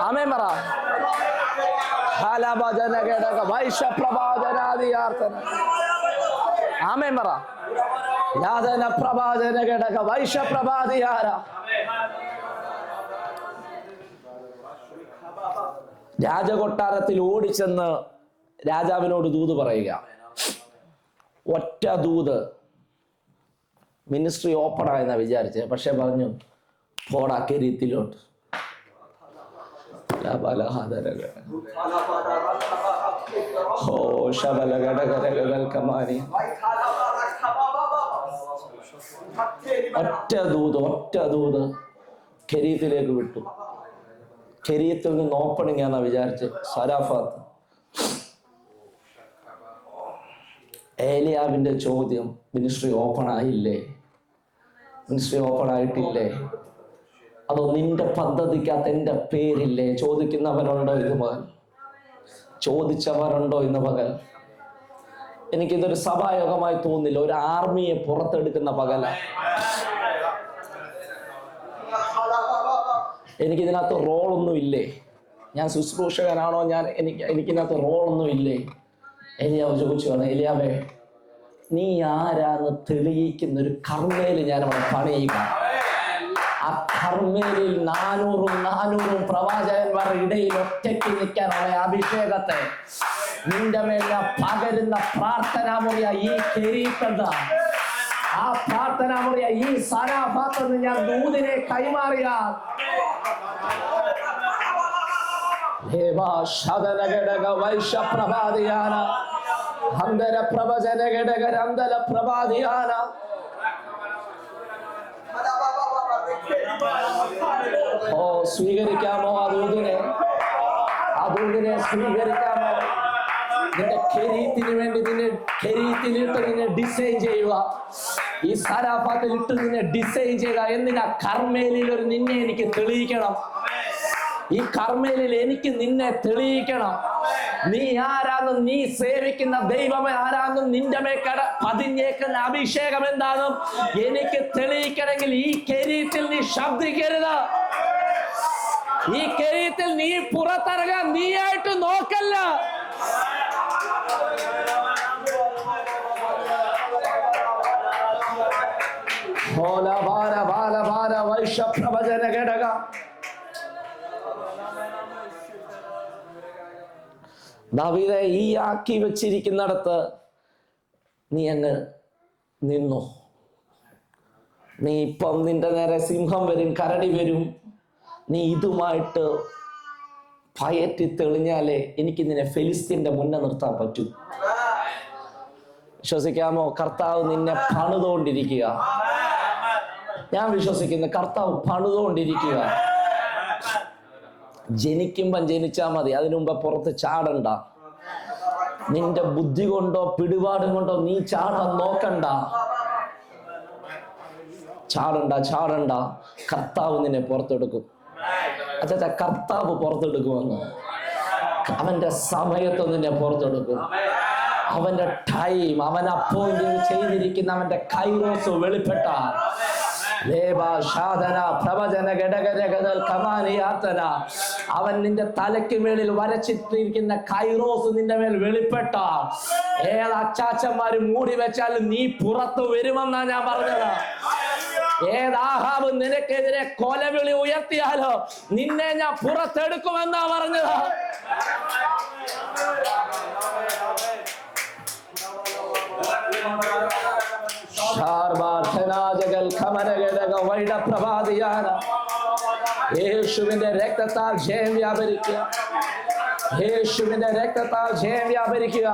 ആമേൻ പറ. ആമേൻ പറ. യാതന പ്രഭാതന ഘടക വൈശ്യപ്രഭാതിയാര. രാജകൊട്ടാരത്തിൽ ഓടിച്ചെന്ന് രാജാവിനോട് ദൂത് പറയുക. ഒറ്റ ദൂത്. മിനിസ്ട്രി ഓപ്പൺ ആയെന്നാ വിചാരിച്ചത്. പക്ഷെ പറഞ്ഞു, പോടാ കെരീത്തിലോട്ട്. ഒറ്റ ദൂത് കെരീത്തിലേക്ക് വിട്ടു. കെരീത്തിൽ നിന്ന് ഓപ്പണിംഗ് ആണെന്നാ വിചാരിച്ച്. സരാഫാത്ത്. ഏലിയാവിന്റെ ചോദ്യം, മിനിസ്ട്രി ഓപ്പൺ ആയില്ലേ? മിനിസ്ട്രി ഓപ്പൺ ആയിട്ടില്ലേ? അതോ നിന്റെ പദ്ധതിക്കകത്ത് എന്റെ പേരില്ലേ? ചോദിക്കുന്നവരുണ്ടോ ഇന്ന് പകൽ? ചോദിച്ചവരുണ്ടോ ഇന്ന് പകൽ? എനിക്കിതൊരു സഭായോഗമായി തോന്നില്ല, ഒരു ആർമിയെ പുറത്തെടുക്കുന്ന പകല. എനിക്കിതിനകത്ത് റോളൊന്നും ഇല്ലേ? ഞാൻ ശുശ്രൂഷകനാണോ? എനിക്കിതിനകത്ത് റോളൊന്നും ഇല്ലേ? എലിയാവ് ചോദിച്ചു, എലിയാവേ, നീ ആരാന്ന് തെളിയിക്കുന്ന ഒരു കർമ്മേല് ഞാൻ അവിടെ പണിയുക. ആ കർമ്മേലിൽ 400 പ്രവാചകന്മാരുടെ ഇടയിൽ ഒറ്റയ്ക്ക് നിൽക്കാനുള്ള അഭിഷേകത്തെ നിന്റെ മേൽ പകരുന്ന പ്രാർത്ഥനാ മുറിയ ഈ കെരീത്തത, ആ പ്രാർത്ഥനാ മുറിയ ഈ സരാഫാത്തെന്ന് ഞാൻ ദൂതിനെ കൈമാറിയ വൈശ്യപ്രഭാതിയാന ഹന്തര പ്രവചന ഘടകരന്തല പ്രഭാതിയാന. ഓ, സ്വീകരിക്കാമോ ആ ദൂതിനെ? സ്വീകരിക്കാമോ? നിന്റെ കെരീത്തിന് വേണ്ടി നിന്നെ കെരീത്തിലിട്ട് നിന്നെ ഡിസൈൻ ചെയ്യുക. ഈ സാരാഫാത്തിൽ ഇട്ട് നിന്നെ ഡിസൈൻ ചെയ്യുക. എന്തിനാ? കർമ്മേലിൽ ഒരു നിന്നെ എനിക്ക് തെളിയിക്കണം. ഈ കർമ്മേലിൽ എനിക്ക് നിന്നെ തെളിയിക്കണം. നീ ആരാന്നും നീ സേവിക്കുന്ന ദൈവം ആരാന്നും നിന്റെ മേൽ പതിഞ്ഞേക്കുന്ന അഭിഷേകം എന്താണെന്നും എനിക്ക് തെളിയിക്കണമെങ്കിൽ ഈ കെരീത്തിൽ നീ ശബ്ദിക്കരുത്. ഈ കെരീത്തിൽ നീ പുറത്തിറങ്ങാൻ നീയായിട്ട് നോക്കല്ല. വൈശ്യപ്രവചന ഘടക ദാവീദെ ഈ ആക്കി വെച്ചിരിക്കുന്നിടത്ത് നീ അങ്ങ് നിന്നു. നീ ഇപ്പം നിന്റെ നേരെ സിംഹം വരും, കരടി വരും. നീ ഇതുമായിട്ട് പയറ്റി തെളിഞ്ഞാലേ എനിക്ക് നിന്നെ ഫെലിസ്ത്യന്റെ മുന്നേ നിർത്താൻ പറ്റൂ. വിശ്വസിക്കാമോ? കർത്താവ് നിന്നെ പണിതുകൊണ്ടിരിക്കുക. ഞാൻ വിശ്വസിക്കുന്നു കർത്താവ് പണിതുകൊണ്ടിരിക്കുക. ജനിക്കുമ്പം ജനിച്ചാൽ മതി, അതിനു മുമ്പ് പുറത്ത് ചാടണ്ട. നിന്റെ ബുദ്ധി കൊണ്ടോ പിടിപാടും കൊണ്ടോ നീ ചാടാൻ നോക്കണ്ട. ചാടണ്ട. കർത്താവ് നിന്നെ പുറത്തെടുക്കും. അച്ഛാ, കർത്താവ് പുറത്തെടുക്കുമെന്ന്. അവന്റെ സമയത്ത് നിന്നെ പുറത്തെടുക്കും. അവന്റെ ടൈം, അവൻ അപ്പോയിന്റ് ചെയ്തിരിക്കുന്ന അവന്റെ കൈറോസ് വെളിപ്പെട്ട അവൻ നിന്റെ തലയ്ക്ക് മേളിൽ വരച്ചിട്ടിരിക്കുന്ന കൈറോസ് നിന്റെ മേൽ വെളിപ്പെട്ട ഏത് അച്ചാച്ചന്മാര് മൂടി വെച്ചാലും നീ പുറത്തു വരുമെന്നാ ഞാൻ പറഞ്ഞത്. ഏതാഹാബ് നിനക്കെതിരെ കൊലവിളി ഉയർത്തിയാലോ നിന്നെ ഞാൻ പുറത്തെടുക്കുമെന്നാ പറഞ്ഞത്. യേശുവിന്റെ രക്തത്താൽ ജയം വ്യാപരിക്കുക. യേശുവിന്റെ രക്തത്താൽ ജയം വ്യാപരിക്കുക.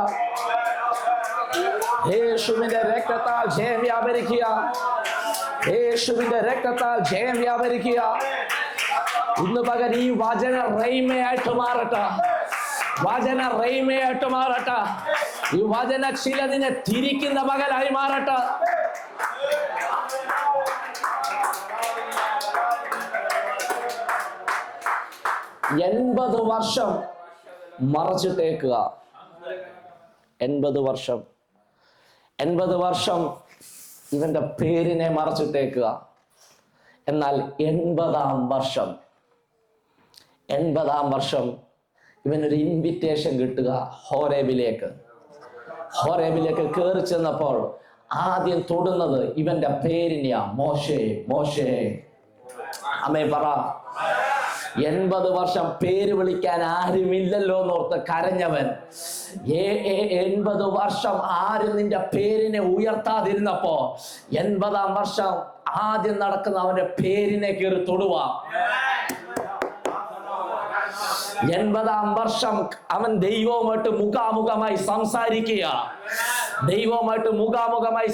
യേശുവിന്റെ രക്തത്താൽ ജയം വ്യാപരിക്കുക. യേശുവിന്റെ രക്തത്താൽ ജയം വ്യാപരിക്കുക. ഇന്ന് പകൽ ഈ വചന റൈമയായിട്ട് മാറട്ടെ. വചന റൈമയായിട്ട് മാറട്ടെ. ഈ വചന ചിലതിനെ തിരിക്കുന്ന പകലായി മാറട്ടെ. എൺപത് വർഷം മറച്ചിട്ടേക്കുക. 80 വർഷം ഇവന്റെ പേരിനെ മറച്ചിട്ടേക്കുക. എന്നാൽ 80-ാം വർഷം ഇവനൊരു ഇൻവിറ്റേഷൻ കിട്ടുക. ഹോരേബിലേക്ക് കയറി ചെന്നപ്പോൾ ആദ്യം തൊടുന്നത് ഇവന്റെ പേരിനെയാ. മോശേ. അമ്മേ പറ. 80 വർഷം പേര് വിളിക്കാൻ ആരുമില്ലല്ലോ എന്നോർത്ത് കരഞ്ഞവൻ 80 വർഷം ആരും നിന്റെ പേരിനെ ഉയർത്താതിരുന്നപ്പോ 80-ാം വർഷം ആദ്യം നടക്കുന്ന അവന്റെ പേരിനെ കയറി തൊടുക. 80-ാം വർഷം അവൻ ദൈവവുമായിട്ട് മുഖാമുഖമായി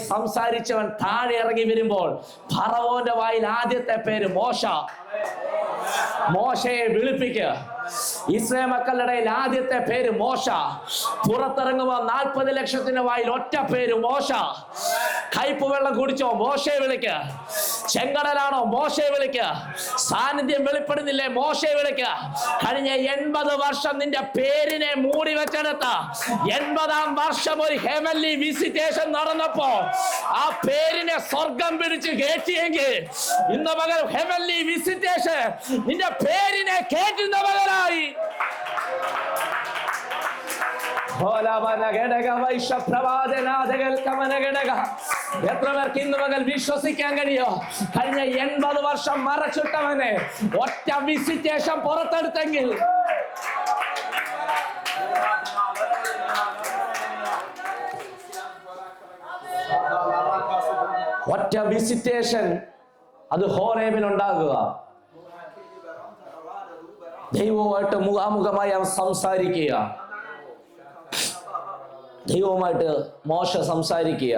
സംസാരിച്ചവൻ താഴെ ഇറങ്ങി വരുമ്പോൾ ഫറവോന്റെ വായിൽ ആദ്യത്തെ പേര് മോശയെ വിളിപ്പിക്കുക. ഇസ്രായേൽ മക്കളുടെ ഇടയിൽ ആദ്യത്തെ പേര് മോശ. പുറത്തിറങ്ങുമ്പോൾ 40 ലക്ഷത്തിന്റെ വായിൽ ഒറ്റ പേര് മോശ. കയ്പ് വെള്ളം കുടിച്ചോ? മോശയെ വിളിക്കുക. ചെങ്കടലാണോ? മോശയെ വിളിക്കുക. സാന്നിധ്യം വെളിപ്പെടുന്നില്ലേ? മോശയെ വിളിക്കുക. കഴിഞ്ഞ 80 വർഷം നിന്റെ പേരിനെ മൂടി വെച്ചെടുത്ത 80-ാം വർഷം ഒരു ഹെവൻലി വിസിറ്റേഷൻ നടന്നപ്പോ ആ പേരിനെ സ്വർഗം പിടിച്ച് കേട്ടിയെങ്കിൽ ഇന്ന് പകൽ ഹെവൻലി വിസിറ്റേഷൻ നിന്റെ പേരിനെ കേട്ടുന്ന പകലായി. എത്ര പേർക്ക് ഇന്ന് പകൽ വിശ്വസിക്കാൻ കഴിയോ? കഴിഞ്ഞ 80 വർഷം മറച്ചിട്ടവനെ ഒറ്റ വിസിറ്റേഷൻ പുറത്തെടുത്തെങ്കിൽ ഒറ്റ വിസിറ്റേഷൻ അത് ഹോരേബിൽ ഉണ്ടാകുക. ദൈവവുമായിട്ട് മുഖാമുഖമായി അവൻ സംസാരിക്കുക. ദൈവവുമായിട്ട് മോശ സംസാരിക്കുക.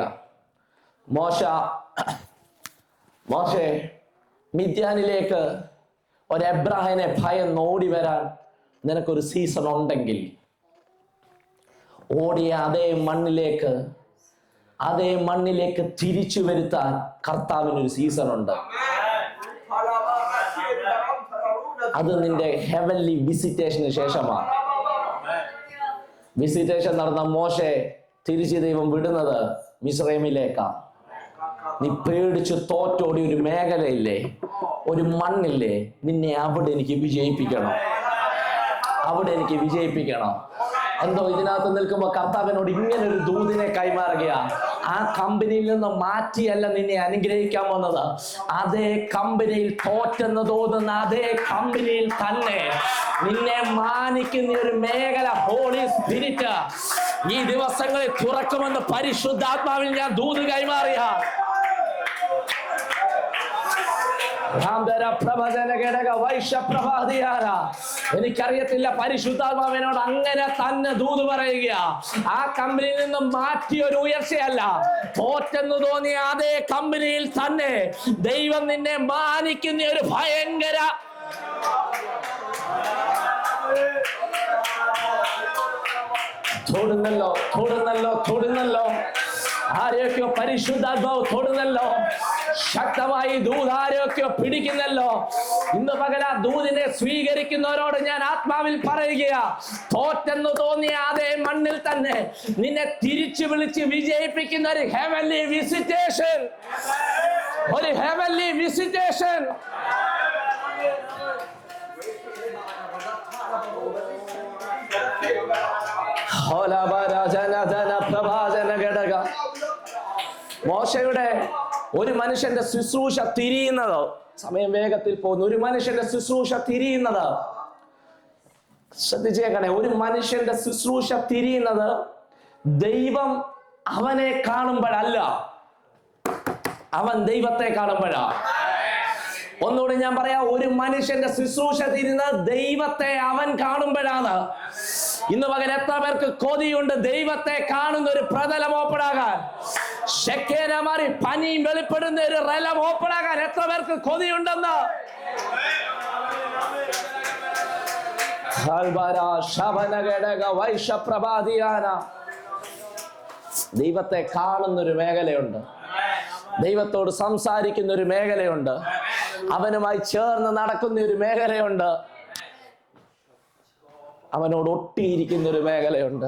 മോശെ മിദ്യാനിലേക്ക് ഒരു എബ്രാഹിനെ ഭയന്ന് ഓടി വരാൻ നിനക്കൊരു സീസൺ ഉണ്ടെങ്കിൽ ഓടിയ അതേ മണ്ണിലേക്ക് തിരിച്ചു വരുത്താൻ കർത്താവിനൊരു സീസൺ ഉണ്ട്. അത് നിന്റെ ഹെവൻലി വിസിറ്റേഷന് ശേഷമാണ്. വിസിറ്റേഷൻ നടന്ന മോശെ തിരിച്ച് ദൈവം വിടുന്നത് മിസ്രൈമിലേക്കാണ്. നീ പേടിച്ച് തോറ്റോടി ഒരു മേഖലയില്ലേ, ഒരു മണ്ണില്ലേ, നിന്നെ അവിടെ എനിക്ക് വിജയിപ്പിക്കണം. എന്തോ ഇതിനകത്ത് നിൽക്കുമ്പോൾ കർത്താവിനോട് ഇങ്ങനെ ഒരു ദൂതിനെ കൈമാറുകയാണ്. ആ കമ്പനിയിൽ നിന്ന് മാറ്റിയല്ല നിന്നെ അനുഗ്രഹിക്കാൻ വന്നത്. അതേ കമ്പനിയിൽ തോറ്റെന്ന് തോന്നുന്ന അതേ കമ്പനിയിൽ തന്നെ നിന്നെ മാനിക്കുന്ന ഒരു മേഖല ഹോളി സ്പിരിറ്റ് ഈ ദിവസങ്ങളിൽ തുറക്കുമെന്ന് പരിശുദ്ധാത്മാവിൽ ഞാൻ ദൂത് കൈമാറിയ എനിക്കറിയത്തില്ല, പരിശുദ്ധാത്മാവിനോട് അങ്ങനെ തന്നെ ദൂത് പറയുക. ആ കമ്പനിയിൽ നിന്നും മാറ്റിയ ഒരു ഉയർച്ചയല്ല, തോറ്റെന്ന് തോന്നിയ അതേ കമ്പനിയിൽ തന്നെ ദൈവം നിന്നെ മാനിക്കുന്ന ഒരു ഭയങ്കര തൊടുന്നല്ലോ, തൊടുന്നല്ലോ, തൊടുന്നല്ലോ. ആരെയൊക്കെയോ പരിശുദ്ധാത്മാവ് തൊടുന്നല്ലോ. ശക്തമായി ദൂത് ആരെയൊക്കെയോ പിടിക്കുന്നല്ലോ. ഇന്ന് പകൽ ആ ദൂതിനെ സ്വീകരിക്കുന്നവരോട് ഞാൻ ആത്മാവിൽ പറയുക, തോറ്റെന്ന് തോന്നിയ അതേ മണ്ണിൽ തന്നെ നിന്നെ തിരിച്ചു വിളിച്ച് വിജയിപ്പിക്കുന്ന ഒരു ഹെവൻലി വിസിറ്റേഷൻ, ഒരു ഹെവൻലി വിസിറ്റേഷൻ. മോശയുടെ ഒരു മനുഷ്യന്റെ ശുശ്രൂഷ തിരിയുന്നത്, സമയം വേഗത്തിൽ പോകുന്നു, ഒരു മനുഷ്യന്റെ ശുശ്രൂഷ തിരിയുന്നത് ശ്രദ്ധിച്ചേക്കണേ. ഒരു മനുഷ്യന്റെ ശുശ്രൂഷ തിരിയുന്നത് ദൈവം അവനെ കാണുമ്പോഴല്ല, അവൻ ദൈവത്തെ കാണുമ്പോഴാ. ഒന്നുകൂടി ഞാൻ പറയാം, ഒരു മനുഷ്യന്റെ ശുശ്രൂഷ തിരിയുന്നത് ദൈവത്തെ അവൻ കാണുമ്പോഴാണ്. ഇന്ന് പകൽ എത്ര പേർക്ക് കൊതിയുണ്ട് ദൈവത്തെ കാണുന്ന ഒരു പ്രതലം ഓപ്പണാകാൻ? ശെഖേന മാറി പനിയും വെളിപ്പെടുന്ന ഒരു റലം ഓപ്പണാകാൻ എത്ര പേർക്ക് കൊതിയുണ്ടെന്ന്? ദൈവത്തെ കാണുന്ന ഒരു മേഖലയുണ്ട്, ദൈവത്തോട് സംസാരിക്കുന്ന ഒരു മേഖലയുണ്ട്, അവനുമായി ചേർന്ന് നടക്കുന്ന ഒരു മേഖലയുണ്ട്, അവനോട് ഒട്ടിയിരിക്കുന്ന ഒരു മേഖലയുണ്ട്.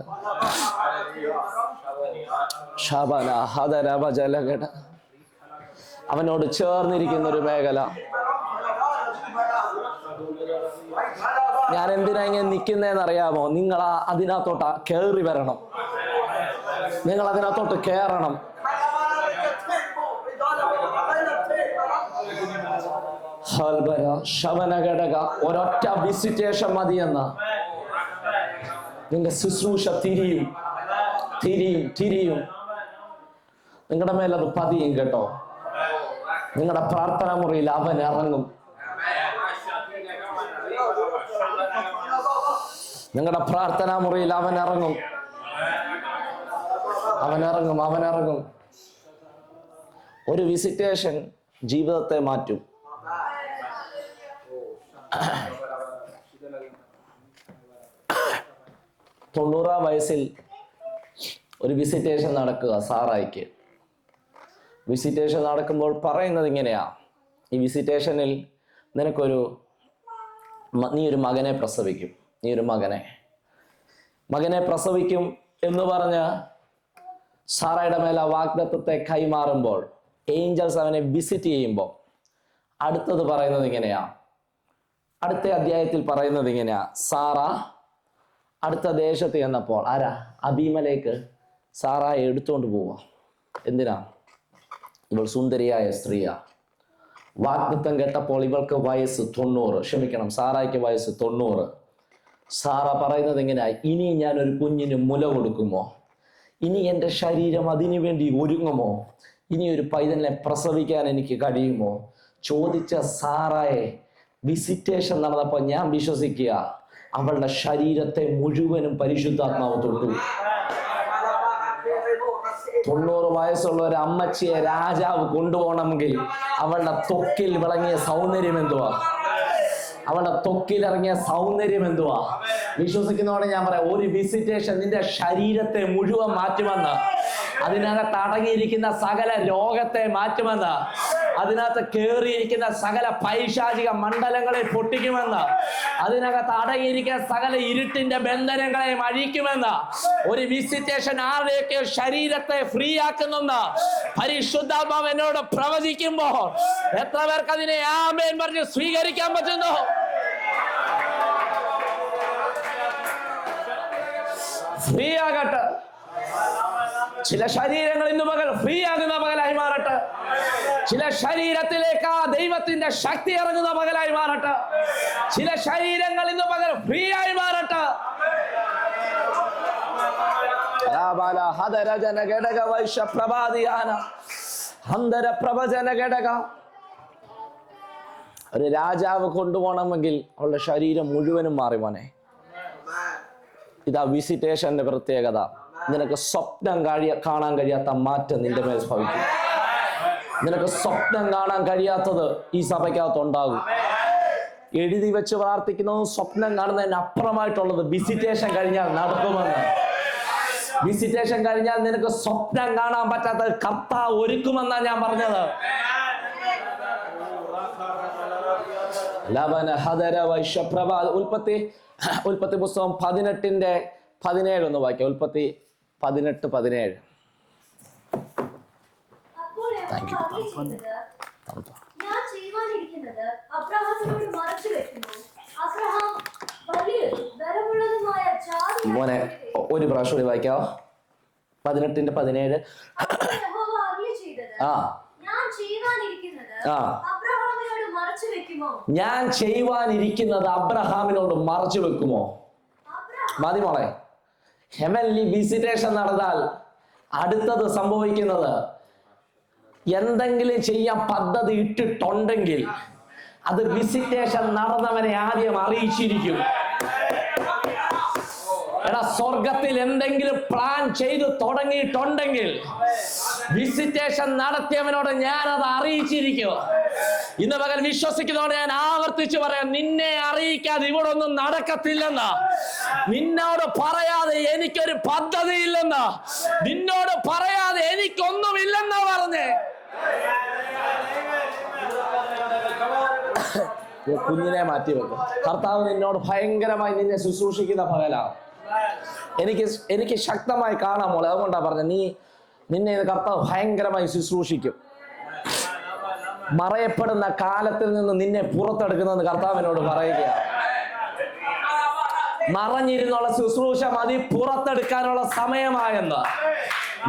അവനോട് ചേർന്നിരിക്കുന്ന ഒരു മേഖല. ഞാൻ എന്തിനാ ഇങ്ങനെ നിൽക്കുന്നതെന്ന് അറിയാമോ? നിങ്ങൾ അതിനകത്തോട്ട് കയറി വരണം, നിങ്ങൾ അതിനകത്തോട്ട് കയറണം. ഒരൊറ്റ വിസിറ്റേഷൻ മതിയെന്ന നിന്റെ ശുശ്രൂഷ തിരിയും, തിരിയും, തിരിയും. നിങ്ങളുടെ മേലത് പതിയും കേട്ടോ. നിങ്ങളുടെ പ്രാർത്ഥനാ മുറിയിൽ അവൻ ഇറങ്ങും. നിങ്ങളുടെ പ്രാർത്ഥനാ മുറിയിൽ അവൻ ഇറങ്ങും, അവൻ ഇറങ്ങും, അവൻ ഇറങ്ങും. ഒരു വിസിറ്റേഷൻ ജീവിതത്തെ മാറ്റും. 90-ാം വയസ്സിൽ ഒരു വിസിറ്റേഷൻ നടക്കുക സാറായിക്ക്. വിസിറ്റേഷൻ നടക്കുമ്പോൾ പറയുന്നത് ഇങ്ങനെയാ, ഈ വിസിറ്റേഷനിൽ നീ ഒരു മകനെ പ്രസവിക്കും, നീ ഒരു മകനെ പ്രസവിക്കും എന്ന് പറഞ്ഞ് സാറയുടെ മേലെ വാഗ്ദത്തത്തെ കൈമാറുമ്പോൾ, ഏഞ്ചൽസ് അവനെ വിസിറ്റ് ചെയ്യുമ്പോൾ അടുത്തത് പറയുന്നത് ഇങ്ങനെയാ, അടുത്ത അധ്യായത്തിൽ പറയുന്നത് ഇങ്ങനെയാ, സാറ അടുത്ത ദേശത്ത് ചെന്നപ്പോൾ അബീമലേക്ക് സാറായെ എടുത്തുകൊണ്ട് പോവാ. എന്തിനാ? ഇവൾ സുന്ദരിയായ സ്ത്രീയാ. വാഗ്ദത്തം കേട്ടപ്പോൾ ഇവൾക്ക് വയസ്സ് 90, സാറായ്ക്ക് വയസ്സ് 90. സാറ പറയുന്നത് എങ്ങനെയാ, ഇനി ഞാൻ ഒരു കുഞ്ഞിന് മുല കൊടുക്കുമോ? ഇനി എൻ്റെ ശരീരം അതിനു വേണ്ടി ഒരുങ്ങുമോ? ഇനി ഒരു പൈതലിനെ പ്രസവിക്കാൻ എനിക്ക് കഴിയുമോ? ചോദിച്ച സാറായെ വിസിറ്റേഷൻ നടന്നപ്പോൾ ഞാൻ വിശ്വസിക്കുക, അവളുടെ ശരീരത്തെ മുഴുവനും പരിശുദ്ധാത്മാവ് തൊട്ടു. 90 വയസ്സുള്ള ഒരു അമ്മച്ചിയെ രാജാവ് കൊണ്ടുപോകണമെങ്കിൽ അവളുടെ ത്വക്കിൽ വിളങ്ങിയ സൗന്ദര്യം എന്തുവാ? അവളുടെ ത്വക്കിലിറങ്ങിയ സൗന്ദര്യം എന്തുവാ? വിശ്വസിക്കുന്നതോടെ ഞാൻ പറയാം, ഒരു വിസിറ്റേഷൻ നിന്റെ ശരീരത്തെ മുഴുവൻ മാറ്റുമെന്ന്, അതിനകത്ത് അടങ്ങിയിരിക്കുന്ന സകല രോഗത്തെ മാറ്റുമെന്ന്, അതിനകത്ത് കയറിയിരിക്കുന്ന സകല പൈശാചിക മണ്ഡലങ്ങളെ പൊട്ടിക്കുമെന്ന്, അതിനകത്ത് അടങ്ങിയിരിക്കുന്ന സകല ഇരുട്ടിന്റെ ബന്ധനങ്ങളെ അഴിക്കുമെന്ന്. ഒരു വിസിറ്റേഷൻ ആരുടെയൊക്കെ ശരീരത്തെ ഫ്രീ ആക്കുന്നെന്ന് പരിശുദ്ധാത്മാവ് എന്നോട് പ്രവചിക്കുമ്പോൾ എത്ര പേർക്ക് അതിനെ ആമേൻ പറഞ്ഞ് സ്വീകരിക്കാൻ പറ്റുന്നു? ഫ്രീ ആകട്ടെ. ചില ശരീരങ്ങൾ ഇന്ന് പകൽ ഫ്രീ ആകുന്ന പകലായി മാറട്ടെ. ചില ശരീരത്തിലേക്ക് ആ ദൈവത്തിന്റെ ശക്തി ഇറങ്ങുന്ന പകലായി മാറട്ടെ. ചില ശരീരങ്ങൾ ഇന്ന് പകൽ ഫ്രീ ആയി മാറട്ടെ. ഒരു രാജാവ് കൊണ്ടുപോകണമെങ്കിൽ അവളുടെ ശരീരം മുഴുവനും മാറി മോനെ. ഇതാ വിസിറ്റേഷന്റെ പ്രത്യേകത. നിനക്ക് സ്വപ്നം കാണാൻ കഴിയാത്ത മാറ്റം നിന്റെ മേൽ ഭവിക്കും. നിനക്ക് സ്വപ്നം കാണാൻ കഴിയാത്തത് ഈ സഭയ്ക്കകത്ത് ഉണ്ടാകും. എഴുതി വെച്ച് പ്രാർത്ഥിക്കുന്നതും സ്വപ്നം കാണുന്നതിന് അപ്പുറമായിട്ടുള്ളത് വിസിറ്റേഷൻ കഴിഞ്ഞാൽ നടക്കുമെന്ന്. വിസിറ്റേഷൻ കഴിഞ്ഞാൽ നിനക്ക് സ്വപ്നം കാണാൻ പറ്റാത്തത് കർത്താവ് ഒരുക്കുമെന്നാണ് ഞാൻ പറഞ്ഞത്. ഉൽപ്പത്തി പുസ്തകം 18:17 ഒന്ന് വായിക്കാം. ഉൽപ്പത്തി 18:17. ഞാൻ ചെയ്യുവാനിരിക്കുന്നത് അബ്രഹാമിനോട് മറച്ചു വെക്കുന്നു. അബ്രഹാം വലിയതും ബലമുള്ളതുമായ മോനെ ഒരു പ്രാവശ്യം കൂടി വായിക്കാവോ? 18:17. യഹോവ അരുളിച്ചെയ്തത്, ആ ഞാൻ ചെയ്യുവാനിരിക്കുന്നത് ആ അബ്രഹാമിനോട് മറച്ചു വെക്കുമോ? ഞാൻ ചെയ്യുവാനിരിക്കുന്നത് അബ്രഹാമിനോട് മറച്ചു വെക്കുമോ? മതി മോളെ. ഹെവൻലി വിസിറ്റേഷൻ നടന്നാൽ അടുത്തത് സംഭവിക്കുന്നത്, എന്തെങ്കിലും ചെയ്യാൻ പദ്ധതി ഇട്ടിട്ടുണ്ടെങ്കിൽ അത് വിസിറ്റേഷൻ നടന്നവനെ ആദ്യം അറിയിച്ചിരിക്കും. എടാ, സ്വർഗത്തിൽ എന്തെങ്കിലും പ്ലാൻ ചെയ്തു തുടങ്ങിയിട്ടുണ്ടെങ്കിൽ വിസിറ്റേഷൻ നടത്തിയവനോട് ഞാൻ അത് അറിയിച്ചിരിക്കും. ഇന്ന് പകൽ വിശ്വസിക്കുന്നതോടെ ഞാൻ ആവർത്തിച്ചു പറയാം, നിന്നെ അറിയിക്കാതെ ഇവിടെ ഒന്നും നടക്കത്തില്ലെന്ന്. നിന്നോട് പറയാതെ എനിക്കൊരു പദ്ധതി ഇല്ലെന്ന്, നിന്നോട് പറയാതെ എനിക്കൊന്നുമില്ലെന്നാ പറഞ്ഞേ. കുഞ്ഞിനെ മാറ്റി വെക്കും. കർത്താവ് നിന്നോട് ഭയങ്കരമായി നിന്നെ ശുശ്രൂഷിക്കുന്ന പകലാണ്. എനിക്ക് ശക്തമായി കാണാൻ മോളെ. അതുകൊണ്ടാ പറഞ്ഞ, നിന്നെ കർത്താവ് ഭയങ്കരമായി ശുശ്രൂഷിക്കും. മറയപ്പെടുന്ന കാലത്തിൽ നിന്ന് നിന്നെ പുറത്തെടുക്കുന്നതെന്ന് കർത്താവിനോട് പറയുകയാണ്. മറഞ്ഞിരുന്നുള്ള ശുശ്രൂഷ മതി, പുറത്തെടുക്കാനുള്ള സമയമായെന്ന്.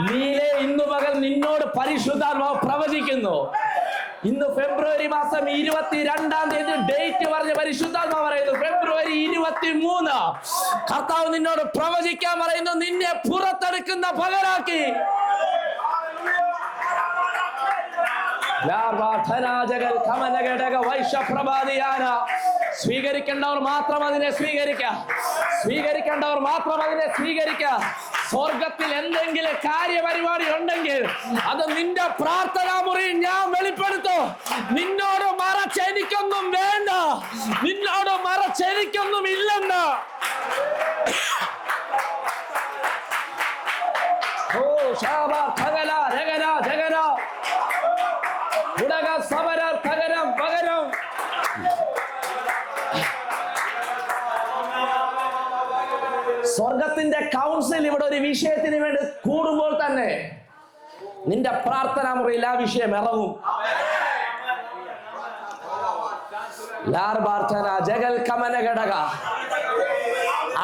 നീലേ, ഇന്നു പകൽ നിന്നോട് പരിശുദ്ധാത്മാവ് പ്രവചിക്കുന്നു. ഇന്ന് ഫെബ്രുവരി മാസം 22-ാം തീയതി ഡേറ്റ് പറഞ്ഞ് പരിശുദ്ധാത്മാവ് പറയുന്നു, ഫെബ്രുവരി 23 കർത്താവ് നിന്നോട് പ്രവചിക്കാൻ പറയുന്നു, നിന്നെ പുറത്തെടുക്കുന്ന പകരാക്കി. സ്വീകരിക്കേണ്ടവർ മാത്രം അതിനെ സ്വീകരിക്കേണ്ടവർ മാത്രം അതിനെ സ്വീകരിക്കുക. സ്വർഗത്തിൽ എന്തെങ്കിലും കാര്യപരിപാടി ഉണ്ടെങ്കിൽ അത് നിന്റെ പ്രാർത്ഥനാ മുറിയിൽ ഞാൻ വെളിപ്പെടുത്തും. നിന്നോട് മറച്ചെനിക്കൊന്നും വേണ്ട, നിന്നോട് മറച്ചെനിക്കൊന്നും ഇല്ലെന്ന്. ഓ ശാബ ഖഗല രഗന ജഗന ഉടക സബര ഖഗരം പകരം. സ്വർഗത്തിന്റെ കൗൺസിൽ ഇവിടെ ഒരു വിഷയത്തിന് വേണ്ടി കൂടുമ്പോൾ തന്നെ നിന്റെ പ്രാർത്ഥനാ മുറിയിൽ ആ വിഷയം ഇറങ്ങും.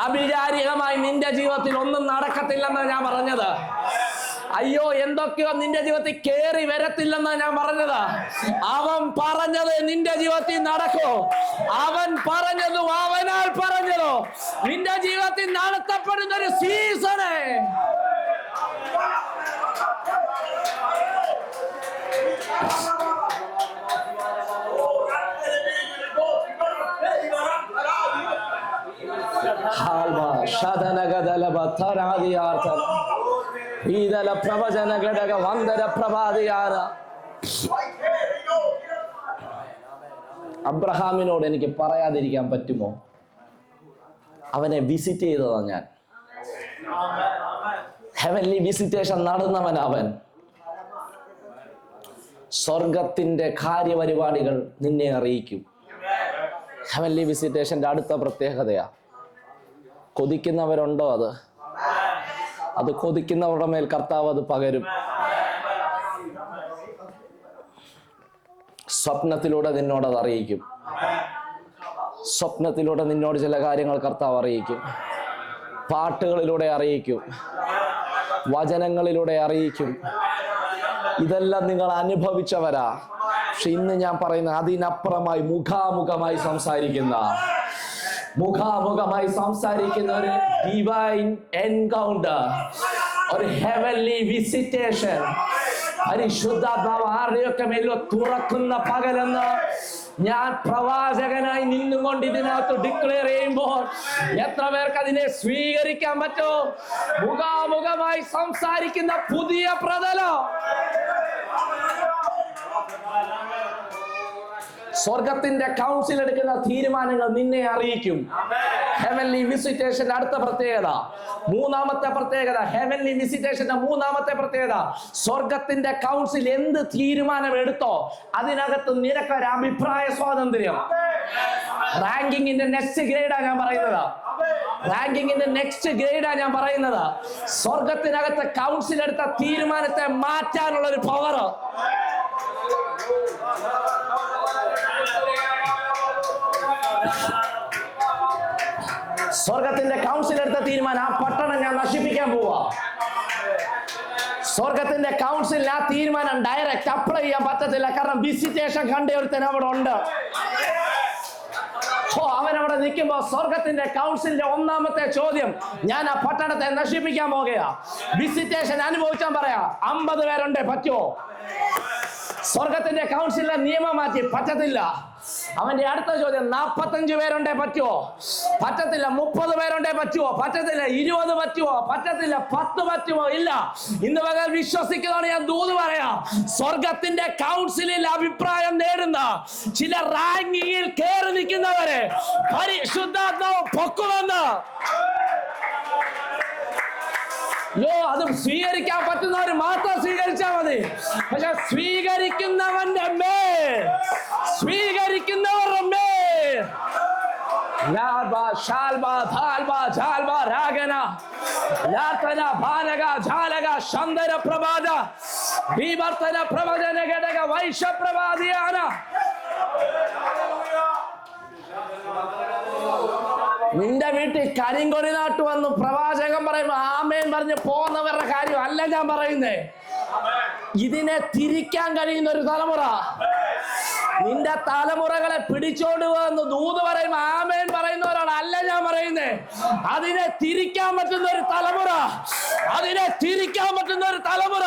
അവിചാരികമായി നിന്റെ ജീവിതത്തിൽ ഒന്നും നടക്കത്തില്ലെന്നാണ് ഞാൻ പറഞ്ഞത്. അയ്യോ, എന്തൊക്കെയോ നിന്റെ ജീവിതത്തിൽ കേറി വരത്തില്ലെന്നാണ് ഞാൻ പറഞ്ഞത്. അവൻ പറഞ്ഞത് നിന്റെ ജീവിതത്തിൽ നടക്കോ? അവൻ പറഞ്ഞതും അവനാൽ പറഞ്ഞതോ നിന്റെ ജീവിതത്തിൽ നടത്തപ്പെടുന്ന ഒരു സീസണ്. പ്രവചന ഘടക വന്ദര പ്രഭാതിയാന. അബ്രഹാമിനോട് എനിക്ക് പറയാതിരിക്കാൻ പറ്റുമോ? അവനെ വിസിറ്റ് ചെയ്തതാ ഞാൻ. ഹെവൻലി വിസിറ്റേഷൻ നടന്നവൻ അവൻ. സ്വർഗത്തിന്റെ കാര്യപരിപാടികൾ നിന്നെ അറിയിക്കും. ഹെവൻലി വിസിറ്റേഷന്റെ അടുത്ത പ്രത്യേകതയാ, കൊതിക്കുന്നവരുണ്ടോ അത് കൊതിക്കുന്നവരുടെ മേൽ കർത്താവ് അത് പകരും. സ്വപ്നത്തിലൂടെ നിന്നോടത് അറിയിക്കും. സ്വപ്നത്തിലൂടെ നിന്നോട് ചില കാര്യങ്ങൾ കർത്താവ് അറിയിക്കും. പാട്ടുകളിലൂടെ അറിയിക്കും, വചനങ്ങളിലൂടെ അറിയിക്കും. ഇതെല്ലാം നിങ്ങൾ അനുഭവിച്ചവരാ. പക്ഷെ ഇന്ന് ഞാൻ പറയുന്ന അതിനപ്പുറമായി മുഖാമുഖമായി സംസാരിക്കുന്ന ഒരു ഡിവൈൻ എൻകൗണ്ടർ, ഒരു ഹെവൻലി വിസിറ്റേഷൻ പരിശുദ്ധാത്മാവ് ആരുടെയൊക്കെ മേലോ തുറക്കുന്ന പകലെന്ന് ഞാൻ പ്രവാചകനായി നിന്നുകൊണ്ട് ഇതിനകത്ത് ഡിക്ലെയർ ചെയ്യുമ്പോൾ എത്ര പേർക്ക് അതിനെ സ്വീകരിക്കാൻ പറ്റോ? മുഖാമുഖമായി സംസാരിക്കുന്ന പുതിയ പ്രതലം. സ്വർഗത്തിന്റെ കൗൺസിൽ എടുക്കുന്ന തീരുമാനങ്ങൾ നിന്നെ അറിയിക്കും. ഹെവൻലി വിസിറ്റേഷന്റെ അടുത്ത പ്രത്യേകത, മൂന്നാമത്തെ പ്രത്യേകത, ഹെവൻലി വിസിറ്റേഷന്റെ മൂന്നാമത്തെ പ്രത്യേകത, സ്വർഗത്തിന്റെ കൗൺസിൽ എന്ത് തീരുമാനം എടുത്തോ അതിനകത്ത് നിനക്കൊരു അഭിപ്രായ സ്വാതന്ത്ര്യം. റാങ്കിങ്ങിന്റെ നെക്സ്റ്റ് ഗ്രേഡാ ഞാൻ പറയുന്നത്. റാങ്കിങ്ങിന്റെ നെക്സ്റ്റ് ഗ്രേഡാ ഞാൻ പറയുന്നത്. സ്വർഗത്തിനകത്ത് കൗൺസിൽ എടുത്ത തീരുമാനത്തെ മാറ്റാനുള്ള ഒരു പവർ. സ്വർഗത്തിന്റെ കൗൺസിൽ എടുത്ത തീരുമാനം, ആ പട്ടണം ഞാൻ നശിപ്പിക്കാൻ പോവാ. സ്വർഗത്തിന്റെ കൗൺസിലിന് ആ തീരുമാനം ഡയറക്റ്റ് അപ്ലൈ ചെയ്യാൻ പറ്റത്തില്ല. കാരണം വിസിറ്റേഷൻ കണ്ട ഒരുത്തൻ അവിടെ ഉണ്ട്. അവനവിടെ നിൽക്കുമ്പോ സ്വർഗത്തിന്റെ കൗൺസിലിന്റെ ഒന്നാമത്തെ ചോദ്യം, ഞാൻ ആ പട്ടണത്തെ നശിപ്പിക്കാൻ പോകുകയാ. വിസിറ്റേഷൻ അനുഭവിച്ചാൻ പറയാ 50 പേരുണ്ടേ പറ്റുമോ? സ്വർഗത്തിന്റെ കൗൺസിലിലെ നിയമം മാറ്റി പറ്റത്തില്ല. അവന്റെ അടുത്ത ചോദ്യം, 45 പേരുണ്ടേ പറ്റുമോ? പറ്റത്തില്ല. 30 പേരുണ്ടേ പറ്റുമോ? പറ്റത്തില്ല. 20 പറ്റുമോ? പറ്റത്തില്ല. 10 പറ്റുമോ? ഇല്ല. ഇന്ന് പകൽ വിശ്വസിക്കുന്നതാണ് ഞാൻ ദൂത് പറയാം. സ്വർഗത്തിന്റെ കൗൺസിലിൽ അഭിപ്രായം നേടുന്ന ചില റാങ്കിങ്ങിൽ കയറി നിൽക്കുന്നവരെ പരിശുദ്ധാത്മാവ് പൊക്കുമെന്ന്. അത് സ്വീകരിക്കാൻ പറ്റുന്നവർ മാത്രം സ്വീകരിച്ചാൽ മതി. പക്ഷെ സ്വീകരിക്കുന്നവന്റെ മേൽ, സ്വീകരിക്കുന്നവരുടെ മേൽ നിന്റെ വീട്ടിൽ കരിങ്കൊടി നാട്ടു വന്നു പ്രവാചകൻ പറയുമ്പോ ആമേൻ പറഞ്ഞ് പോകുന്നവരുടെ കാര്യം അല്ല ഞാൻ പറയുന്നേ. ഇതിനെ തിരിക്കാൻ കഴിയുന്ന ഒരു തലമുറ, നിന്റെ തലമുറകളെ പിടിച്ചോണ്ട് വന്ന് ദൂത് പറയുമ്പോ ആമേൻ പറയുന്നവരാണ് അല്ല ഞാൻ പറയുന്നേ. അതിനെ തിരിക്കാൻ പറ്റുന്ന ഒരു തലമുറ, അതിനെ തിരിക്കാൻ പറ്റുന്ന ഒരു തലമുറ,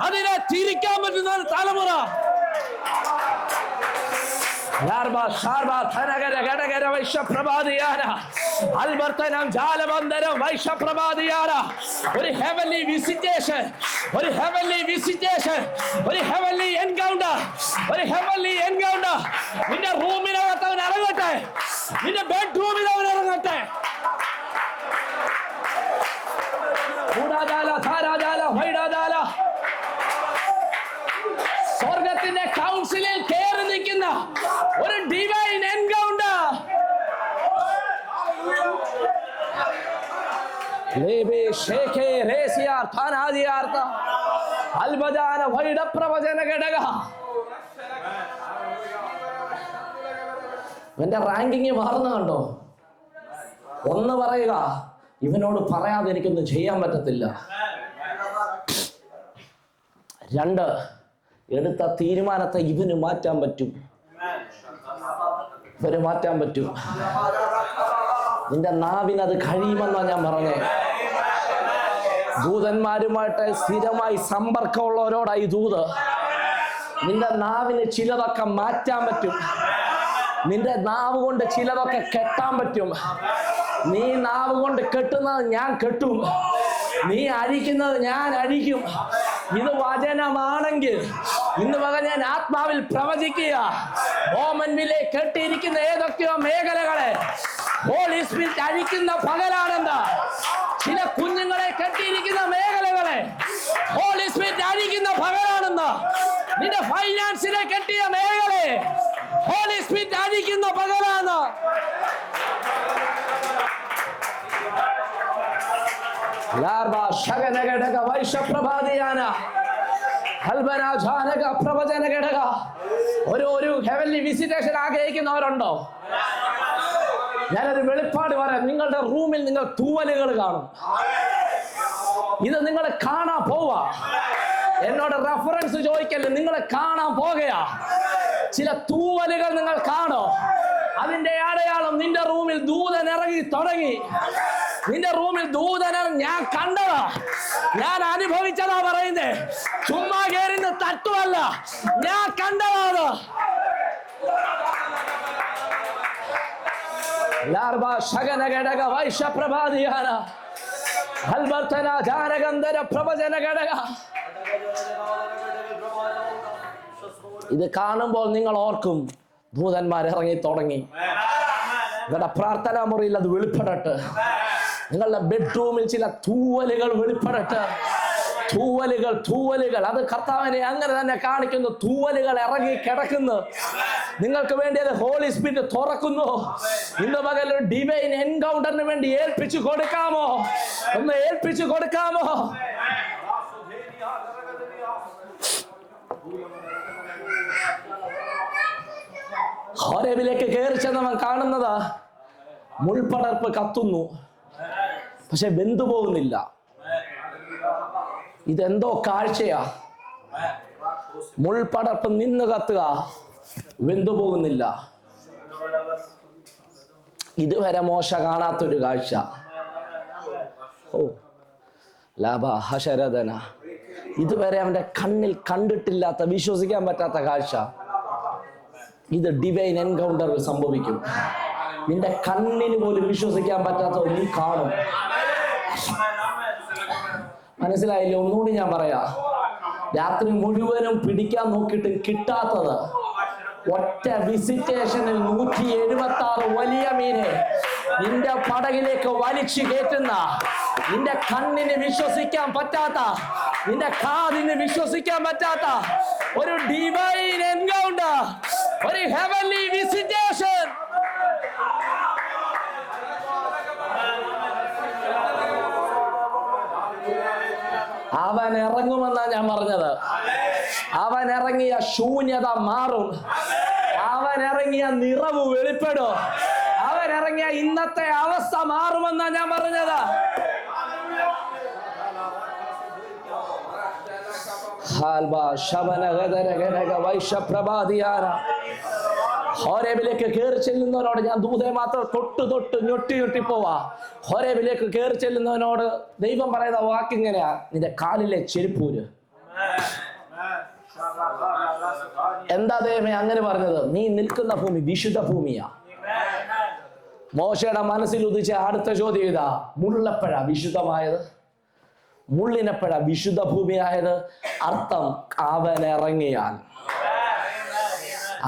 അതിനെ തിരിക്കാൻ പറ്റുന്ന ഒരു തലമുറ. ഒരു ഹെവൻലി വിസിറ്റേഷൻ, ഒരു ഹെവൻലി വിസിറ്റേഷൻ, ഒരു ഹെവൻലി എൻകൗണ്ടർ, ഒരു ഹെവൻലി എൻകൗണ്ടർ. നിന്റെ റൂമിനകത്ത് അവൻ ഇറങ്ങട്ടെ, നിന്റെ ബെഡ്റൂമിൽ അവൻ ഇറങ്ങട്ടെ. സ്വർഗത്തിന്റെ കൗൺസിലിൽ കയറി നിൽക്കുന്ന ഒരു ഡിവൈൻ എൻകൗണ്ടർ. ഇവന്റെ റാങ്കിങ് മാറുന്ന കണ്ടോ? ഒന്ന് പറയുക, ഇവനോട് പറയാതെ എനിക്കൊന്നും ചെയ്യാൻ പറ്റത്തില്ല. 2, എടുത്ത തീരുമാനത്തെ ഇവന് മാറ്റാൻ പറ്റും, ഇവന് മാറ്റാൻ പറ്റും. നിന്റെ നാവിനത് കഴിയുമെന്നാ ഞാൻ പറഞ്ഞേ. ദൂതന്മാരുമായിട്ട് സ്ഥിരമായി സമ്പർക്കമുള്ളവരോടായി ദൂത്. നിന്റെ നാവിന് ചിലതൊക്കെ മാറ്റാൻ പറ്റും. നിന്റെ നാവ് കൊണ്ട് ചിലതൊക്കെ കെട്ടാൻ പറ്റും. നീ നാവ് കൊണ്ട് കെട്ടുന്നത് ഞാൻ കെട്ടും, നീ അഴിക്കുന്നത് ഞാൻ അഴിക്കും. ഇത് വചനമാണെങ്കിൽ ഇന്ന് വക ഞാൻ ആത്മാവിൽ പ്രവചിക്കുക. ഓമൻവിലെ കെട്ടിയിരിക്കുന്ന ഏതൊക്കെയോ മേഖലകളെ ഹോളി സ്പിരിറ്റ് അഴിക്കുന്ന പകലാണെന്ന്. ചില കുഞ്ഞുങ്ങളെ കെട്ടിയിരിക്കുന്ന മേഖലകളെ ഹോളി സ്പിരിറ്റ് അഴിക്കുന്ന പകലാണെന്ന്. നിന്റെ ഫൈനാൻസിനെ കെട്ടിയ മേഖലയെ ഹോളി സ്പിരിറ്റ് അഴിക്കുന്ന പകലാണ്. ഒരു ഹെവൻലി വിസിറ്റേഷൻ ആഗ്രഹിക്കുന്നവരുണ്ടോ? ഞാനൊരു വെളിപ്പാട് പറയാം. നിങ്ങളുടെ റൂമിൽ നിങ്ങൾ തൂവലുകൾ കാണും. ഇത് നിങ്ങൾ കാണാൻ പോവാ. എന്നോട് റെഫറൻസ് ചോദിക്കല്ലേ, നിങ്ങൾ കാണാൻ പോകുകയാ. ചില തൂവലുകൾ നിങ്ങൾ കാണോ? അതിന്റെ അടയാളം നിന്റെ റൂമിൽ ദൂതൻ ഇറങ്ങി തുടങ്ങി. നിന്റെ റൂമിൽ ദൂതനെ ഞാൻ കണ്ടതാ, ഞാൻ അനുഭവിച്ചതാ പറയുന്നേ. ചുമ്മാ കയറി തട്ടുമല്ല, ഞാൻ കണ്ടതാ. ശകന ഘടക വൈശ്യപ്രഭാതിയാന അൽബർത്തന ജാനകന്ധര പ്രവചന ഘടക. ഇത് കാണുമ്പോൾ നിങ്ങൾ ഓർക്കും, ദൂതന്മാർ ഇറങ്ങി തുടങ്ങി. നിങ്ങളുടെ പ്രാർത്ഥനാ മുറിയിൽ അത് വെളിപ്പെടട്ടെ. നിങ്ങളുടെ ബെഡ്റൂമിൽ ചില തൂവലുകൾ വെളിപ്പെടട്ടെ. തൂവലുകൾ അത് കർത്താവിനെ അങ്ങനെ തന്നെ കാണിക്കുന്നു. തൂവലുകൾ ഇറങ്ങി കിടക്കുന്നു. നിങ്ങൾക്ക് വേണ്ടി അത് ഹോളി സ്പിരിറ്റ് തുറക്കുന്നു. ഇന്ന് പകൽ ഒരു ഡിവൈൻ എൻകൗണ്ടറിന് വേണ്ടി ഏൽപ്പിച്ചു കൊടുക്കാമോ? ഒന്ന് ഏൽപ്പിച്ചു കൊടുക്കാമോ? ഹോരേബിലേക്ക് കയറി ചെന്നവൻ കാണുന്നത് മുൾപടർപ്പ് കത്തുന്നു, പക്ഷെ വെന്തു പോകുന്നില്ല. ഇതെന്തോ കാഴ്ചയാ. മുൾപടർപ്പ് നിന്ന് കത്തുക, വെന്തു പോകുന്നില്ല. ഇതുവരെ മോശ കാണാത്തൊരു കാഴ്ച. ഓ ലാഭ ഹശരദന, ഇതുവരെ അവന്റെ കണ്ണിൽ കണ്ടിട്ടില്ലാത്ത, വിശ്വസിക്കാൻ പറ്റാത്ത കാഴ്ച. ഇത് ഡിവൈൻ എൻകൗണ്ടർ സംഭവിക്കും. നിന്റെ കണ്ണിന് പോലും വിശ്വസിക്കാൻ പറ്റാത്തത് നീ കാണും. മനസ്സിലായില്ലേ? ഒന്നുകൂടി ഞാൻ പറയാ. രാത്രി മുഴുവനും പിടിക്കാൻ നോക്കിയിട്ട് കിട്ടാത്തത് ഒറ്റ വിസിറ്റേഷനിൽ 176 വലിയ മീനെ നിന്റെ പടകിലേക്ക് വലിച്ചു കയറ്റുന്ന, നിന്റെ കണ്ണിന് വിശ്വസിക്കാൻ പറ്റാത്ത, നിന്റെ കാതിന് വിശ്വസിക്കാൻ പറ്റാത്ത ഒരു ഡിവൈൻ എൻകൗണ്ടർ, ഒരു ഹെവൻലി വിസിറ്റേഷൻ. അവൻ ഇറങ്ങുമെന്നാ ഞാൻ പറഞ്ഞത്. അവൻ ഇറങ്ങിയ ശൂന്യത മാറും. അവൻ ഇറങ്ങിയ നിറവ് വെളിപ്പെടും. അവൻ ഇറങ്ങിയ ഇന്നത്തെ അവസ്ഥ മാറുമെന്നാ ഞാൻ പറഞ്ഞത്. ഹോരേബിലേക്ക് കയറി ചെല്ലുന്നവനോട് ഞാൻ ദൂതനെ മാത്രം തൊട്ട് ഞൊട്ടി പോവാ. ഹോരേബിലേക്ക് കയറി ചെല്ലുന്നവനോട് ദൈവം പറയുന്ന വാക്കിങ്ങനെയാ, നിന്റെ കാലിലെ ചെരുപ്പൂര്. എന്താ ദൈവമേ അങ്ങനെ പറഞ്ഞത്? നീ നിൽക്കുന്ന ഭൂമി വിശുദ്ധ ഭൂമിയാ. മോശയുടെ മനസ്സിൽ ഉദിച്ച അടുത്ത ചോദ്യം ഇതാ, മുള്ളപ്പഴ വിശുദ്ധമായത്, മുള്ളിനപ്പഴ വിശുദ്ധ ഭൂമിയായത്. അർത്ഥം അവൻ ഇറങ്ങിയാൽ,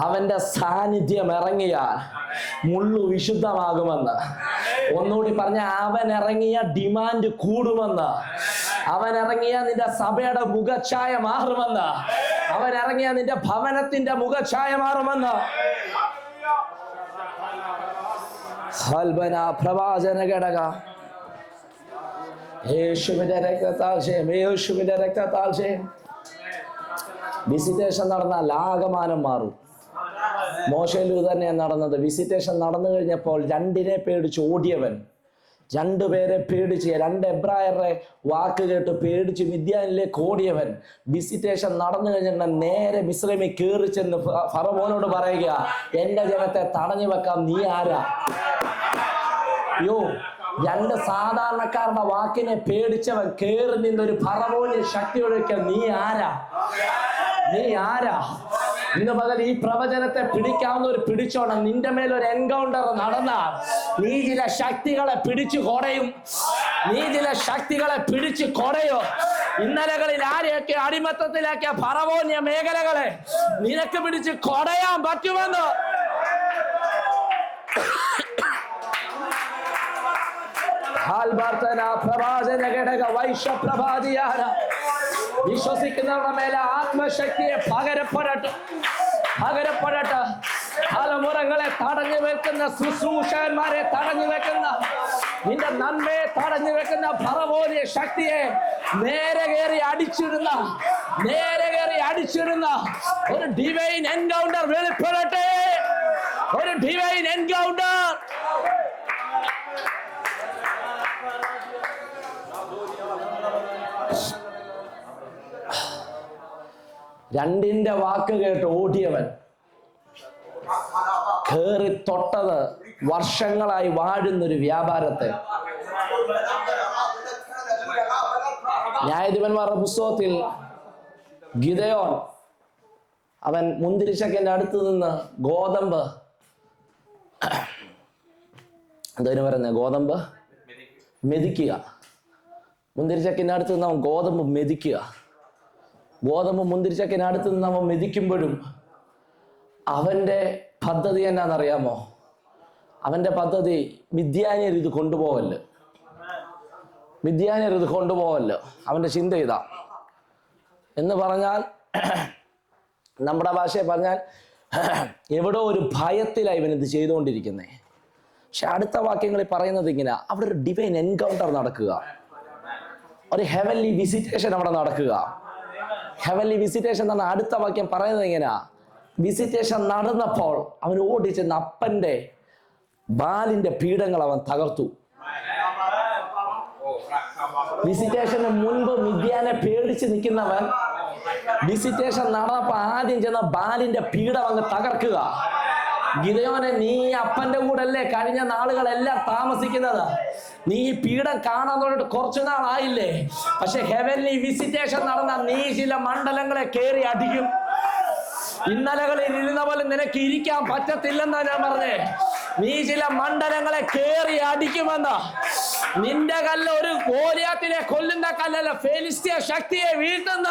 അവന്റെ സാന്നിധ്യം ഇറങ്ങിയാൽ മുള്ളു വിശുദ്ധമാകുമെന്ന്. ഒന്നുകൂടി പറഞ്ഞ, അവൻ ഇറങ്ങിയ ഡിമാൻഡ് കൂടുമെന്ന്. അവൻ ഇറങ്ങിയ നിന്റെ സഭയുടെ മുഖഛായ മാറുമെന്ന്. അവൻ ഇറങ്ങിയ നിന്റെ ഭവനത്തിന്റെ മുഖഛായ മാറുമെന്ന്. പ്രവാചന ഘടക യേശുവിന്റെ രക്തത്താൽ ജയം, യേശുവിന്റെ രക്തത്താൽ ജയം. വിസിറ്റേഷൻ നടന്നാൽ ആകമാനം മാറും. മോശയിലും തന്നെയാണ് നടന്നത്. വിസിറ്റേഷൻ നടന്നു കഴിഞ്ഞപ്പോൾ 2 പേടിച്ച് ഓടിയവൻ, 2 പേരെ പേടിച്ച്, 2 എബ്രായരുടെ വാക്ക് കേട്ട് പേടിച്ച് മിദ്യാനിലേക്ക് ഓടിയവൻ വിസിറ്റേഷൻ നടന്നു കഴിഞ്ഞാൽ നേരെ മിസ്രൈമിൽ കയറി ചെന്ന് ഫറവോനോട് പറയുക, എന്റെ ജനത്തെ തടഞ്ഞു വെക്കാം, നീ ആരാ? യോ, 2 സാധാരണക്കാരുടെ വാക്കിനെ പേടിച്ചവൻ കേറി നിന്നൊരു ഫറവോന് ശക്തി ഒഴിക്കാൻ, നീ ആരാ? നീ ആരാ? ഇന്ന് പകൽ ഈ പ്രവചനത്തെ പിടിക്കാവുന്ന ഒരു പിടിച്ചോണം. നിന്റെ മേലൊരു എൻകൗണ്ടർ നടന്നാൽ നീ ചില ശക്തികളെ പിടിച്ചു കൊടയും. നീ ചില ശക്തികളെ പിടിച്ചു കൊടയോ. ഇന്നലകളിൽ ആരെയൊക്കെ അടിമത്തത്തിലാക്കിയ ഫറവോന്യ മേഖലകളെ നിനക്ക് പിടിച്ച് കൊടയാൻ പറ്റുമെന്ന് പ്രവാചന ഘടക വൈശ്യപ്രഭാതിയാന. വിശ്വസിക്കുന്നവരുടെ മേലെ ആത്മശക്തിയെ പകരപ്പെടട്ടെ. തലമുറകളെ തടഞ്ഞു വെക്കുന്ന ശുശ്രൂഷകന്മാരെ തടഞ്ഞു വെക്കുന്ന, നിന്റെ നന്മയെ തടഞ്ഞു വെക്കുന്ന ഫറവോനിയ ശക്തിയെ നേരെ കയറി അടിച്ചിടുന്ന ഒരു ഡിവൈൻ എൻകൗണ്ടർ വെളിപ്പെടട്ടെ. ഒരു ഡിവൈൻ എൻകൗണ്ടർ. രണ്ടിന്റെ വാക്ക് കേട്ട് ഓടിയവൻ കേറി തൊട്ടത് വർഷങ്ങളായി വാഴുന്നൊരു വ്യാപാരത്തെ. ന്യായാധിപന്മാരുടെ പുസ്തകത്തിൽ ഗിദെയോൻ അവൻ മുന്തിരിച്ചക്കൻ്റെ അടുത്ത് നിന്ന് ഗോതമ്പ് എന്തോന്ന് പറയുന്നത്, ഗോതമ്പ് മെതിക്കുക. മുന്തിരിച്ചക്കൻ്റെ അടുത്ത് നിന്ന് അവൻ ഗോതമ്പ് മെതിക്കുക. ഗോതമ്പ് മുന്തിരിച്ചക്കൻ്റെ അടുത്ത് നിന്ന് അവൻ മെതിക്കുമ്പോഴും അവൻ്റെ പദ്ധതി എന്നാണെന്നറിയാമോ? അവൻ്റെ പദ്ധതി മിദ്യാന്യർ ഇത് കൊണ്ടുപോകല്ലോ, മിദ്യാന്യർ ഇത് കൊണ്ടുപോകല്ലോ. അവൻ്റെ ചിന്ത ഇതാ. എന്ന് പറഞ്ഞാൽ, നമ്മുടെ ഭാഷയെ പറഞ്ഞാൽ, എവിടോ ഒരു ഭയത്തിലാണ് ഇവൻ ഇത് ചെയ്തുകൊണ്ടിരിക്കുന്നത്. പക്ഷെ അടുത്ത വാക്യങ്ങളിൽ പറയുന്നത് ഇങ്ങനെ, അവിടെ ഒരു ഡിവൈൻ എൻകൗണ്ടർ നടക്കുക, ഒരു ഹെവൻലി വിസിറ്റേഷൻ അവിടെ നടക്കുക. ഹെവൻലി വിസിറ്റേഷൻ എന്ന് പറഞ്ഞാൽ അടുത്ത വാക്യം പറയുന്നത് ഇങ്ങനെയാ, വിസിറ്റേഷൻ നടന്നപ്പോൾ അവൻ ഓടിച്ചെന്ന് അപ്പൻ്റെ ബാലിന്റെ പീഠങ്ങൾ അവൻ തകർത്തു. വിസിറ്റേഷന് മുൻപ് മിദ്യാനെ പേടിച്ച് നിൽക്കുന്നവൻ വിസിറ്റേഷൻ നടന്നപ്പോ ആദ്യം ചെന്ന ബാലിന്റെ പീഠം അങ്ങ് തകർക്കുക. ഗിദെയോനെ, നീ അപ്പന്റെ കൂടെ അല്ലേ കഴിഞ്ഞ നാളുകളെല്ലാം താമസിക്കുന്നത്? നീ ഈ പീഠം കാണാൻ തുടങ്ങിയിട്ട് കുറച്ചു നാളായില്ലേ? പക്ഷെ ഹെവൻലി വിസിറ്റേഷൻ നടന്ന നീ ചില മണ്ഡലങ്ങളെ കയറി അടിക്കും. ഇന്നലകളിൽ ഇരുന്ന പോലെ നിനക്ക് ഇരിക്കാൻ പറ്റത്തില്ലെന്നാ ഞാൻ പറഞ്ഞേ. നീ ചില മണ്ഡലങ്ങളെ കയറി അടിക്കുമെന്ന. നിന്റെ കല്ല് ഒരു ഗോലിയാത്തിനെ കൊല്ലുന്ന കല്ലല്ല, ഫെലിസ്ത്യ ശക്തിയെ വീഴ്ത്തുന്ന.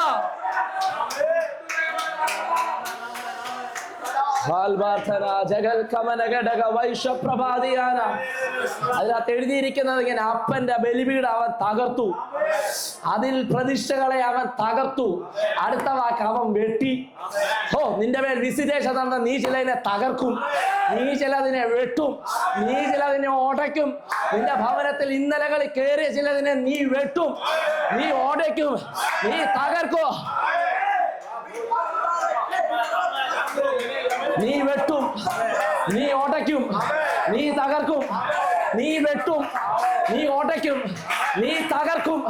അതിനകത്ത് എഴുതിയിരിക്കുന്നത് ഇങ്ങനെ, അപ്പന്റെ ബലിപീഠം അവൻ തകർത്തു, അതിൽ പ്രതിഷ്ഠകളെ അവൻ തകർത്തു. അടുത്ത വാക്ക്, അവൻ വെട്ടി. നിന്റെ മേൽ വിസിറ്റേഷൻ നടന്ന നീ ചിലതിനെ തകർക്കും, നീ ചിലതിനെ വെട്ടും, നീ ചിലതിനെ ഉടയ്ക്കും. നിന്റെ ഭവനത്തിൽ ഇന്നലകളിൽ കയറിയ ചിലതിനെ നീ വെട്ടും, നീ ഉടയ്ക്കും, നീ തകർക്കും, നീ വെട്ടും, നീ ഉടയ്ക്കും, നീ തകർക്കും, നീ വെട്ടും, നീ ഉടയ്ക്കും, നീ തകർക്കും.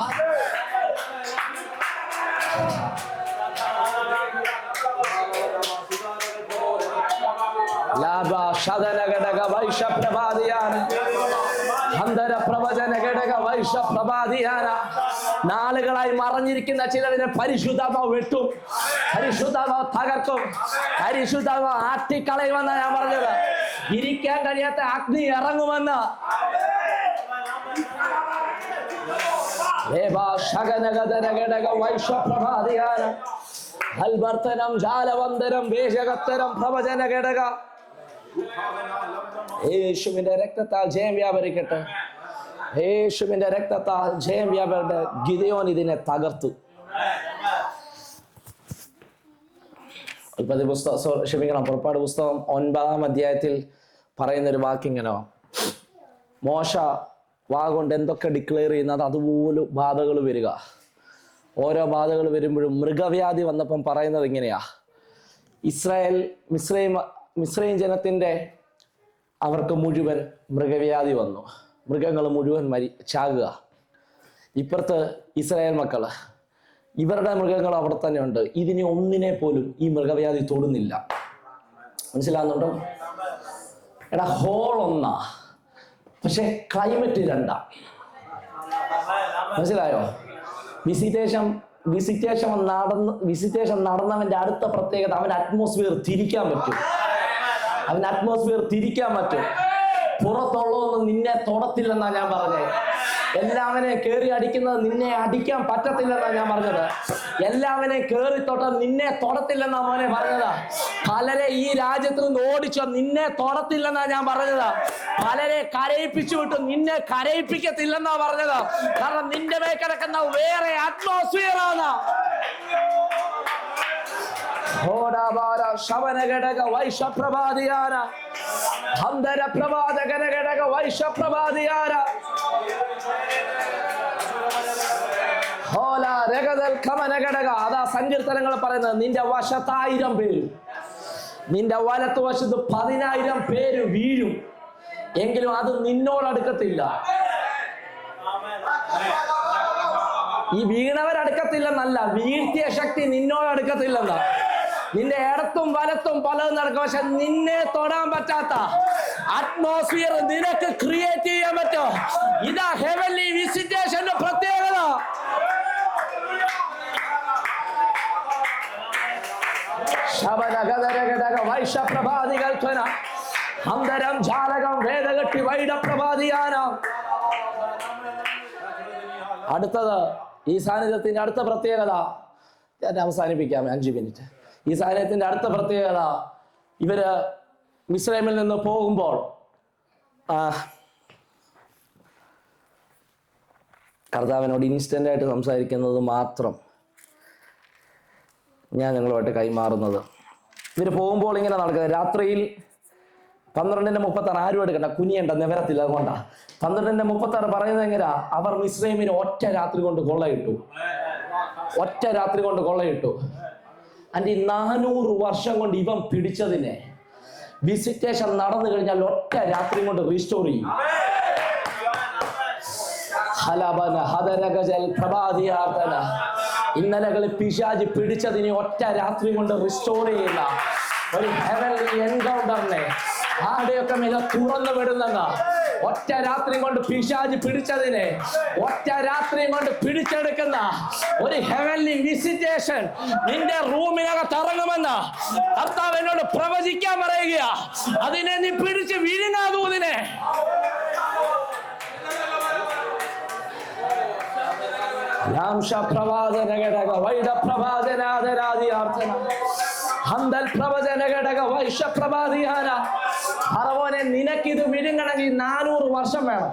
നാളുകളായി മറഞ്ഞിരിക്കുന്ന ചിലതിനെ പരിശുദ്ധാത്മാവ് വെട്ടും, പരിശുദ്ധാത്മാവ് തകർക്കും, പരിശുദ്ധാത്മാവ് ആട്ടിക്കളയുമെന്നാ ഞാൻ പറഞ്ഞത്. ഇരിക്കാൻ കഴിയാത്ത അഗ്നി ഇറങ്ങുമെന്ന്. അൽബർത്തനം ജാലവന്തരം വേഷകത്തരം പ്രവചന ഘടക. യേശുവിന്റെ രക്തത്താൽ ജയം വ്യാപരിക്കട്ടെ, യേശുവിന്റെ രക്തത്താൽ ജയം വ്യാപരിക്കട്ടെ. ഗിദെയോൻ ഇതിനെ തകർത്തു. പുറപ്പാട് പുസ്തകം 9-ാം അധ്യായത്തിൽ പറയുന്നൊരു വാക്കിങ്ങനോ, മോശ വാഗൊണ്ട് എന്തൊക്കെ ഡിക്ലെയർ ചെയ്യുന്നത് അതുപോലെ ബാധകൾ വരിക. ഓരോ ബാധകൾ വരുമ്പോഴും മൃഗവ്യാധി വന്നപ്പം പറയുന്നത് ഇങ്ങനെയാ, മിസ്രൈം ജനത്തിൻ്റെ അവർക്ക് മുഴുവൻ മൃഗവ്യാധി വന്നു, മൃഗങ്ങൾ മുഴുവൻ ചാകുക. ഇപ്പുറത്ത് ഇസ്രായേൽ മക്കള്, ഇവരുടെ മൃഗങ്ങൾ അവിടെ തന്നെ ഉണ്ട്. ഇതിനെ ഒന്നിനെ പോലും ഈ മൃഗവ്യാധി തൊടുന്നില്ല. മനസ്സിലാകുന്നുണ്ടോ? എടാ, ഹോൾ ഒന്നാ, പക്ഷെ ക്ലൈമറ്റ് രണ്ടാ. മനസ്സിലായോ? വിസിറ്റേഷൻ നടന്നവന്റെ അടുത്ത പ്രത്യേകത, അവൻ അറ്റ്മോസ്ഫിയർ തിരിക്കാൻ പറ്റും. പുറത്തുള്ളതൊന്നും നിന്നെ തൊടത്തില്ലെന്നാ ഞാൻ പറഞ്ഞത്. എല്ലാവനെ കേറി അടിക്കുന്നത് നിന്നെ അടിക്കാൻ പറ്റത്തില്ലെന്നാ ഞാൻ പറഞ്ഞത്. എല്ലാവനെ കേറി തൊട്ട നിന്നെ തൊടത്തില്ലെന്നാ മോനെ പറഞ്ഞത്. പലരെ ഈ രാജ്യത്ത് നിന്ന് ഓടിച്ചോ, നിന്നെ തൊടത്തില്ലെന്നാ ഞാൻ പറഞ്ഞത്. പലരെ കരയിപ്പിച്ചു വിട്ടു, നിന്നെ കരയിപ്പിക്കത്തില്ലെന്നാ പറഞ്ഞത്. കാരണം നിന്റെ മേൽ കിടക്കുന്ന വേറെ അറ്റ്മോസ്ഫിയർ ആണ്. അതാ സങ്കീർത്തനങ്ങൾ പറയുന്നത്, നിന്റെ വശത്ത് 1000 പേരും നിന്റെ വലത്ത് വശത്ത് 10,000 പേര് വീഴും, എങ്കിലും അത് നിന്നോടടുക്കത്തില്ല. ഈ വീണവരടുക്കത്തില്ലെന്നല്ല, വീഴ്ത്തിയ ശക്തി നിന്നോടടുക്കത്തില്ലെന്ന. നിന്റെ ഇടത്തും വലത്തും പലതും നടക്കും, പക്ഷെ നിന്നെ തൊടാൻ പറ്റാത്ത അറ്റ്മോസ്ഫിയർ നിനക്ക് ക്രിയേറ്റ് ചെയ്യാൻ പറ്റും. ഇതാ ഹെവൻലി വിസിറ്റേഷന്റെ പ്രത്യേകത. വൈഷപ്രഭാതികൽപ്പന അന്തരം ജാലകം വേദകട്ടി വൈഡപ്രഭാതിയാനം. അടുത്തത് ഈ സാന്നിധ്യത്തിന്റെ അടുത്ത പ്രത്യേകത, ഞാൻ അവസാനിപ്പിക്കാം 5 മിനിറ്റ്. ഈ സാന്നിധ്യത്തിന്റെ അടുത്ത പ്രത്യേകത, ഇവര് മിസ്രൈമിൽ നിന്ന് പോകുമ്പോൾ കർത്താവിനോട് ഇൻസ്റ്റന്റ് ആയിട്ട് സംസാരിക്കുന്നത് മാത്രം ഞാൻ നിങ്ങളുമായിട്ട് കൈമാറുന്നത്. ഇവർ പോകുമ്പോൾ ഇങ്ങനെ നടക്കുന്നത്, രാത്രിയിൽ 12:36 ആരും എടുക്കണ്ട, കുനിയണ്ട, നിവരത്തില്ല. അതുകൊണ്ടാണ് 12:36 പറയുന്നത് എങ്ങനെയാ, അവർ മിസ്രൈമിന് ഒറ്റ രാത്രി കൊണ്ട് കൊള്ളയിട്ടു. അതിന്റെ 400 വർഷം കൊണ്ട് ഇവൻ പിടിച്ചതിനെ വിസിറ്റേഷൻ നടന്നു കഴിഞ്ഞാൽ ഒറ്റ രാത്രി കൊണ്ട് റീസ്റ്റോർ ചെയ്യും. ഇന്നലകളിൽ പിശാച് പിടിച്ചതിനെ ഒറ്റ രാത്രി കൊണ്ട് റിസ്റ്റോർ ചെയ്യുന്ന ഒരു ഹെവൻലി എൻകൗണ്ടറിനെ ആടെയൊക്കെ മേലെ തുറന്നു വിടുന്ന, ഒറ്റ രാത്രി കൊണ്ട് പിശാച് പിടിച്ചതിനെ ഒറ്റ രാത്രി കൊണ്ട് പിടിച്ചെടുക്കുന്ന ഒരു ഹെവൻലി വിസിറ്റേഷൻ നിന്റെ റൂമിനകത്ത് ഇറങ്ങുമെന്ന് കർത്താവ് എന്നോട് പ്രവചിക്കാൻ പറയുക. അതിനെ നീ പിടിച്ച് വിഴുങ്ങാതൂതിനെ. പ്രവാചന ഘടക വൈഡ പ്രവാചനാദരാദിയാർത്ഥന ഹന്തൽ പ്രവചന ഘടക വൈഷ പ്രഭാതിയാന. ഫറവോനെ, നിനക്കിത് വിഴുങ്ങണമെങ്കിൽ 400 വർഷം വേണം.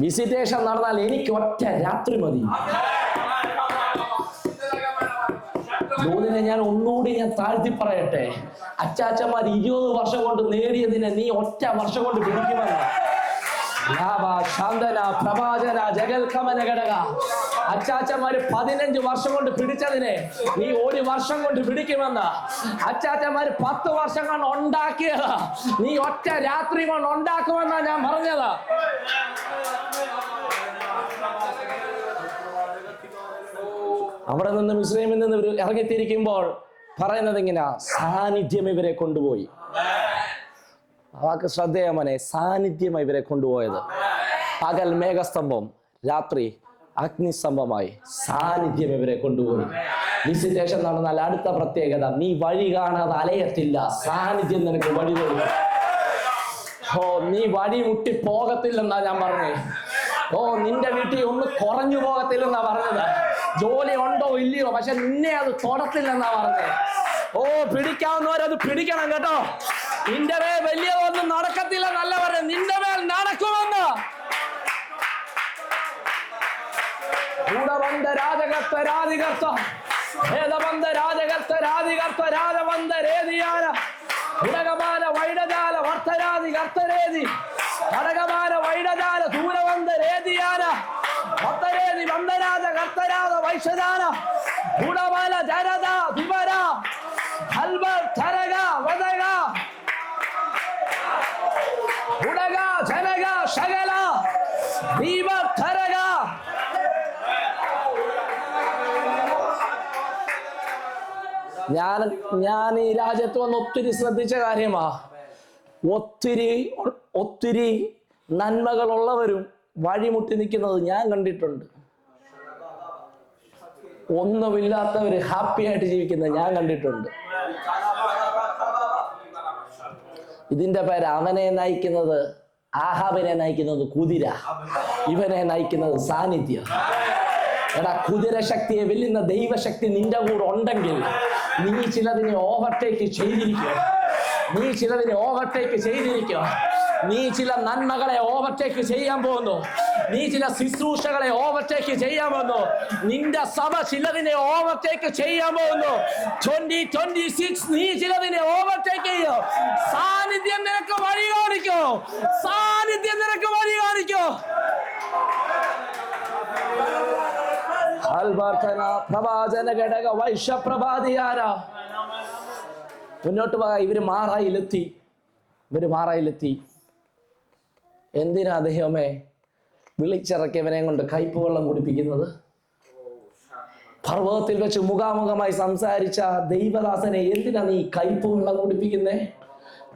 വിസിറ്റേഷൻ നടന്നാൽ എനിക്ക് ഒറ്റ രാത്രി മതി. ദൂതിനെ ഞാൻ ഒന്നുകൂടി താഴ്ത്തി പറയട്ടെ, അച്ചാച്ചന്മാർ 20 വർഷം കൊണ്ട് നേടിയതിനെ നീ ഒറ്റ വർഷം കൊണ്ട് പിടിക്കുമെന്ന്. ശാന്തന പ്രവാചന ജഗൽക്കമന ഘടക. അച്ചാച്ചന്മാര് 15 വർഷം കൊണ്ട് പിടിച്ചതിനെ നീ 1 വർഷം കൊണ്ട് പിടിക്കുമെന്ന്. അച്ചാച്ചന്മാര് 10 വർഷം കൊണ്ട് ഉണ്ടാക്കിയത് നീ ഒറ്റ രാത്രി കൊണ്ട് ഉണ്ടാക്കുമെന്നാണ് ഞാൻ പറഞ്ഞത്. അവിടെ നിന്ന് മിസ്രൈമിൽ നിന്ന് ഇവർ ഇറങ്ങിത്തിരിക്കുമ്പോൾ പറയുന്നത് ഇങ്ങനെ, സാന്നിധ്യം ഇവരെ കൊണ്ടുപോയി. വാക്ക് ശ്രദ്ധേയമനെ, സാന്നിധ്യം ഇവരെ കൊണ്ടുപോയത്. പകൽ മേഘസ്തംഭം, രാത്രി അഗ്നിസ്തംഭമായി സാന്നിധ്യം ഇവരെ കൊണ്ടുപോയി. വിസിറ്റേഷൻ നടന്നാൽ അടുത്ത പ്രത്യേകത, നീ വഴി കാണാതെ അലയത്തില്ല, സാന്നിധ്യം നിനക്ക് വഴി കൊടുക്കും. നീ വഴി മുട്ടി പോകത്തില്ലെന്നാ ഞാൻ പറഞ്ഞേ. നിന്റെ വീട്ടിൽ ഒന്ന് കുറഞ്ഞു പോകത്തില്ലെന്നാ പറഞ്ഞത്. ജോലി ഉണ്ടോ ഇല്ലയോ, പക്ഷെ നിന്നെ അത് തൊടത്തില്ലെന്നാ പറഞ്ഞത്. പിടിക്കാവുന്നവരത് പിടിക്കണം കേട്ടോ. നിന്റെ മേൽ വലിയതൊന്നും നടക്കത്തില്ല നല്ല പറയാം, നിന്റെ മേൽ നടക്കുമെന്ന്. ഗൂഢബന്ധ രാജകർത്ത രാധികർത്ത ഭേദബന്ധ രാജകർത്ത രാധികർത്ത രാജബന്ധ രേതിയാന ഘടകമാന വൈഡജാല വർത്തരാതി കർത്തരേതി ഘടകമാന വൈഡജാല ദൂരബന്ധ രേതിയാന ഭക്തരേതി ബന്ധരാജ കർത്തരാജ വൈശജാന ഗൂഢമാല ജനത വിവര ഹൽബർ ധരക വദക ഗുണക ജനക ശകല ദീപ ധരക. ഞാൻ ഈ രാജ്യത്ത് വന്ന് ഒത്തിരി ശ്രദ്ധിച്ച കാര്യമാ. ഒത്തിരി നന്മകളുള്ളവരും വഴിമുട്ടി നിൽക്കുന്നത് ഞാൻ കണ്ടിട്ടുണ്ട്. ഒന്നുമില്ലാത്തവര് ഹാപ്പി ആയിട്ട് ജീവിക്കുന്നത് ഞാൻ കണ്ടിട്ടുണ്ട്. ഇതിന്റെ പേര് അവനെ നയിക്കുന്നത്, ആഹാബിനെ നയിക്കുന്നത് കുതിര, ഇവനെ നയിക്കുന്നത് സാന്നിധ്യം. എടാ, കുതിര ശക്തിയെ വെല്ലുന്ന ദൈവശക്തി നിന്റെ കൂടെ ഉണ്ടെങ്കിൽ നീ ചിലതിനെ ഓവർടേക്ക് ചെയ്തിരിക്കുക. നീ ചില നന്മകളെ ഓവർടേക്ക് ചെയ്യാൻ പോകുന്നു. നീ ചില ശുശ്രൂഷകളെ ഓവർടേക്ക് ചെയ്യാൻ പോകുന്നു. നിന്റെ സഭ ചിലതിനെ ഓവർടേക്ക് ചെയ്യാൻ പോകുന്നു. 2026 നീ ചിലതിനെ ഓവർടേക്ക് ചെയ്യോ. സാന്നിധ്യം നിനക്ക് വഴി കാണിക്കോ. പ്രവാചന ഘടക വൈഷപ്രഭാതിയാര. മുന്നോട്ട് പോകാം. ഇവര് മാറായിലെത്തി. എന്തിനാ ദൈവമേ വിളിച്ചിറക്കിയവനെ കൊണ്ട് കയ്പ് വെള്ളം കുടിപ്പിക്കുന്നത്? പർവ്വതത്തിൽ വെച്ച് മുഖാമുഖമായി സംസാരിച്ച ദൈവദാസനെ എന്തിനാ നീ കയ്പ് വെള്ളം കുടിപ്പിക്കുന്നേ?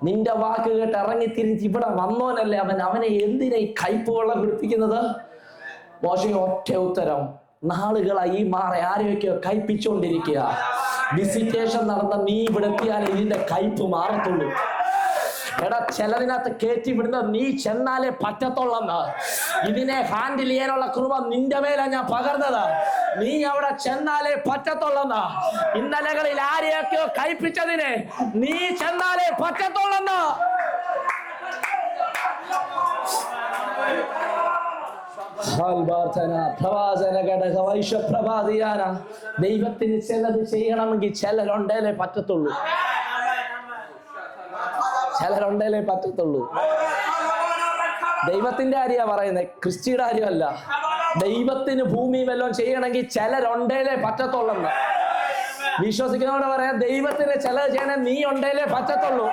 നിന്റെ വാക്ക് കേട്ട് ഇറങ്ങിത്തിരിച്ച് ഇവിടെ വന്നോനല്ലേ അവൻ, അവനെ എന്തിനാ ഈ കയ്പ് വെള്ളം കുടിപ്പിക്കുന്നത്? മോശെ ഒറ്റ ഉത്തരം, നാളുകളായി ഈ മാറെ ആരെയൊക്കെയോ കയ്പിച്ചുകൊണ്ടിരിക്കുക. വിസിറ്റേഷൻ നടന്ന നീ ഇവിടെ എത്തിയാൽ ഇതിന്റെ കയ്പ് മാറത്തുള്ളൂ. എടാ, ചിലതിനകത്ത് കയറ്റി വിടുന്നത് നീ ചെന്നാലേ പറ്റത്തുള്ളെന്ന്. ഇതിനെ ഹാൻഡിൽ ചെയ്യാനുള്ള കൃപ നിന്റെ മേലാ ഞാൻ പകർന്നത്. നീ അവിടെ ചെന്നാലേ പറ്റത്തുള്ളെന്ന്. ഇന്നലകളിൽ ആരെയൊക്കെയോ കയ്പിച്ചതിനെ നീ ചെന്നാലേ പറ്റത്തുള്ളെന്ന്. പ്രവാചന ഘടക വൈശ്വപ്രഭാതിയാന. ദൈവത്തിന് ചിലത് ചെയ്യണമെങ്കിൽ ചിലരുണ്ടേലേ പറ്റത്തുള്ളൂ. ചിലരുണ്ടേലേ പറ്റത്തുള്ളൂ. ദൈവത്തിന്റെ കാര്യമാണ് പറയുന്നത്, ക്രിസ്റ്റിയുടെ കാര്യമല്ല. ദൈവത്തിന് ഭൂമി വല്ലതും ചെയ്യണമെങ്കിൽ ചിലരുണ്ടേലേ പറ്റത്തുള്ളെന്ന്. വിശ്വസിക്കുന്നവരോട് പറയാം, ദൈവത്തിന് ചിലത് ചെയ്യണേ നീ ഉണ്ടേലേ പറ്റത്തുള്ളൂ.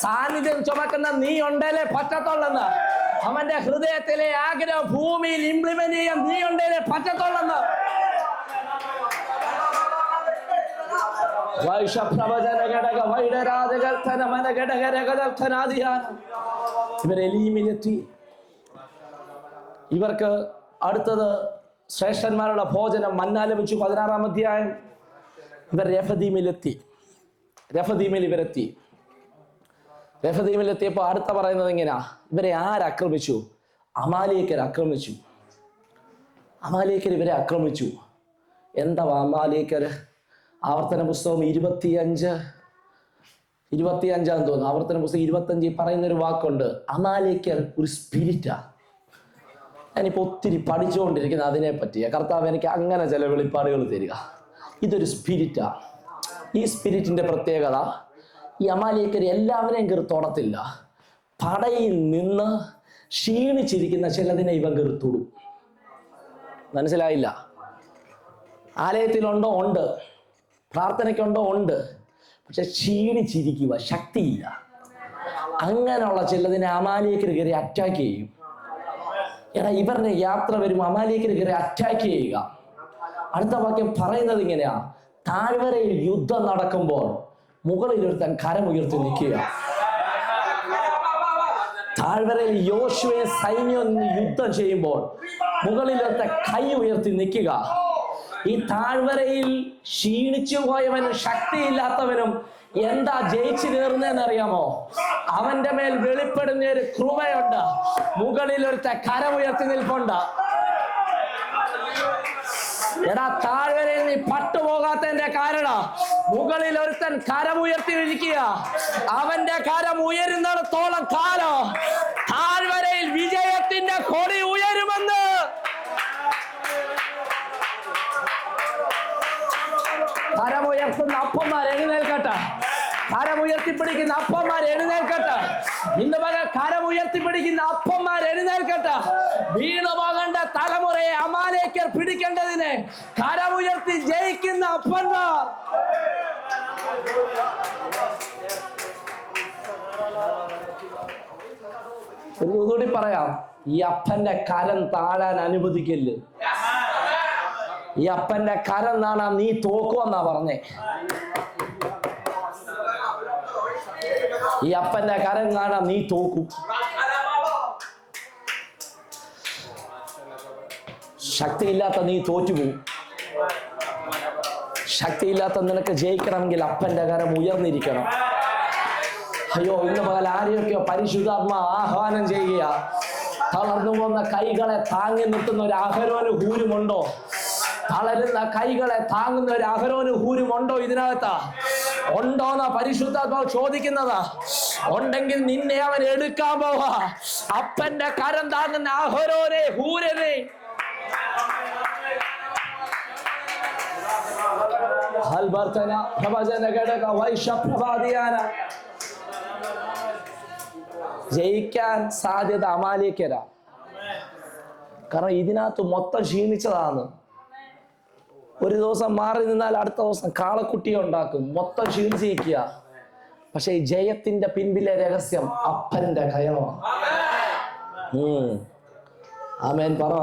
സാന്നിധ്യം ചുമക്കുന്ന നീ ഉണ്ടേലേ പറ്റത്തുള്ളെന്ന്. അവന്റെ ഹൃദയത്തിലെ ആഗ്രഹം ഭൂമിയിൽ ഇംപ്ലിമെന്റ് ചെയ്യാൻ നീ ഉണ്ടേലേ പറ്റത്തുള്ളെന്ന്. ഇവരെലീമിലെത്തി. ഇവർക്ക് അടുത്തത് ശ്രേഷ്ഠന്മാരുടെ ഭോജനം മന്ന ലഭിച്ചു. 16-ാം അധ്യായം. ഇവർ രഫദീമിലെത്തി. രഫദീമിലെത്തിയപ്പോൾ അടുത്ത പറയുന്നത് ഇങ്ങനെയാ, ഇവരെ ആരാക്രമിച്ചു? അമാലേക്കർ ആക്രമിച്ചു. അമാലേക്കർ ഇവരെ ആക്രമിച്ചു. എന്താ അമാലേക്കർ? ആവർത്തന പുസ്തകം 25 തോന്നുന്നു. ആവർത്തന പുസ്തകം 25 പറയുന്നൊരു വാക്കുണ്ട്, അമാലേക്കർ ഒരു സ്പിരിറ്റാ. ഞാനിപ്പോൾ ഒത്തിരി പഠിച്ചുകൊണ്ടിരിക്കുന്നത് അതിനെ പറ്റിയ. കർത്താവ് എനിക്ക് അങ്ങനെ ചില വെളിപ്പാടുകൾ തരിക. ഇതൊരു സ്പിരിറ്റാ. ഈ സ്പിരിറ്റിന്റെ പ്രത്യേകത, ഈ അമാലേക്കർ എല്ലാവരെയും കയറി തൊടത്തില്ല. പടയിൽ നിന്ന് ക്ഷീണിച്ചിരിക്കുന്ന ചിലതിനെ ഇവൻ കയറിത്തോടും. മനസ്സിലായില്ല? ആലയത്തിലുണ്ടോ? ഉണ്ട്. പ്രാർത്ഥനയ്ക്കുണ്ടോ? ഉണ്ട്. പക്ഷെ ക്ഷീണിച്ചിരിക്കുക, ശക്തിയില്ല. അങ്ങനെയുള്ള ചിലതിനെ അമാലേക്കർ കയറി അറ്റാക്ക് ചെയ്യും. എടാ, ഇവരുടെ യാത്ര വരുമ്പോൾ അമാലേക്കർ കയറി അറ്റാക്ക് ചെയ്യുക. അടുത്ത വാക്യം പറയുന്നത് ഇങ്ങനെയാ, താഴ്വരയിൽ യുദ്ധം നടക്കുമ്പോൾ മുകളിൽ ഒരുത്തൻ കരമുയർത്തി നിൽക്കുക. താഴ്വരയിൽ യോശുവയും സൈന്യവും യുദ്ധം ചെയ്യുമ്പോൾ മുകളിൽ ഒരുത്തൻ കൈ ഉയർത്തി നിൽക്കുക. ഈ താഴ്വരയിൽ ക്ഷീണിച്ചു പോയവനും ശക്തിയില്ലാത്തവനും എന്താ ജയിച്ചു കയറുന്നതെന്നറിയാമോ? അവന്റെ മേൽ വെളിപ്പെടുന്ന ഒരു കൃപയുണ്ട്. മുകളിൽ ഒരുത്തൻ കരമുയർത്തി നിൽപ്പുണ്ട്. എടാ, താഴ്വരയിൽ നീ പട്ടുപോകാത്തതിന്റെ കാരണം മുകളിൽ ഒരുത്തൻ കരമുയർത്തി ഇരിക്കുക. അവന്റെ കരം ഉയരുന്നിടത്തോളം കാലം താഴ്വരയിൽ വിജയത്തിന്റെ കൊടി ഉയരുമെന്ന്. കരമുയർത്തുന്ന അപ്പന്മാർ എഴുന്നേൽക്കട്ടെ. കരമുയർത്തിപ്പിടിക്കുന്ന അപ്പന്മാർ എഴുന്നേൽക്കട്ടെ. ഇന്ന് പകൽ കരമുയർത്തിപ്പിടിക്കുന്ന അപ്പന്മാർ എഴുന്നേൽക്കട്ടെ. വീണുപോകേണ്ട തലമുറയെ അമാലേക്കർ പിടിക്കേണ്ടതിന് കരമുയർത്തി ജയിക്കുന്ന അപ്പന്മാർ. ഒന്നുകൂടി പറയാം, ഈ അപ്പന്റെ കരം താഴാൻ അനുവദിക്കല്ല്. ഈ അപ്പന്റെ കരം നാണാ നീ തോക്കുമെന്നാ പറഞ്ഞേ. ഈ അപ്പന്റെ കരം കാണാൻ നീ തോക്കും. ശക്തിയില്ലാത്ത നീ തോറ്റുപോകും. ശക്തിയില്ലാത്ത നിനക്ക് ജയിക്കണമെങ്കിൽ അപ്പന്റെ കരം ഉയർന്നിരിക്കണം. അയ്യോ, ഇന്ന് പകൽ ആരെയൊക്കെയോ പരിശുദ്ധാത്മാ ആഹ്വാനം ചെയ്യുക. തളർന്നു പോകുന്ന കൈകളെ താങ്ങി നിർത്തുന്ന ഒരു അഹരോന് ഹൂരുമുണ്ടോ? തളരുന്ന കൈകളെ താങ്ങുന്ന ഒരു അഹരോന് ഹൂരുമുണ്ടോ ഇതിനകത്ത്? ഉണ്ടോന്നാ പരിശുദ്ധാത്മാവ് ചോദിക്കുന്നതാ. ഉണ്ടെങ്കിൽ നിന്നെ അവൻ എടുക്കാൻ പോവാ. അപ്പന്റെ കരം താങ്ങുന്ന അഹരോനെ ഹൂരനെ. ജയിക്കാൻ സാധ്യത അമാലേക്കരാ. കാരണം ഇതിനകത്ത് മൊത്തം ക്ഷീണിച്ചതാണ്. ഒരു ദിവസം മാറി നിന്നാൽ അടുത്ത ദിവസം കാളക്കുട്ടിയെ ഉണ്ടാക്കും. മൊത്തം ക്ഷീണിച്ചിരിക്കുക. പക്ഷെ ഈ ജയത്തിന്റെ പിൻപിലെ രഹസ്യം അപ്പന്റെ കയമാണ്. ആമേൻ പറ.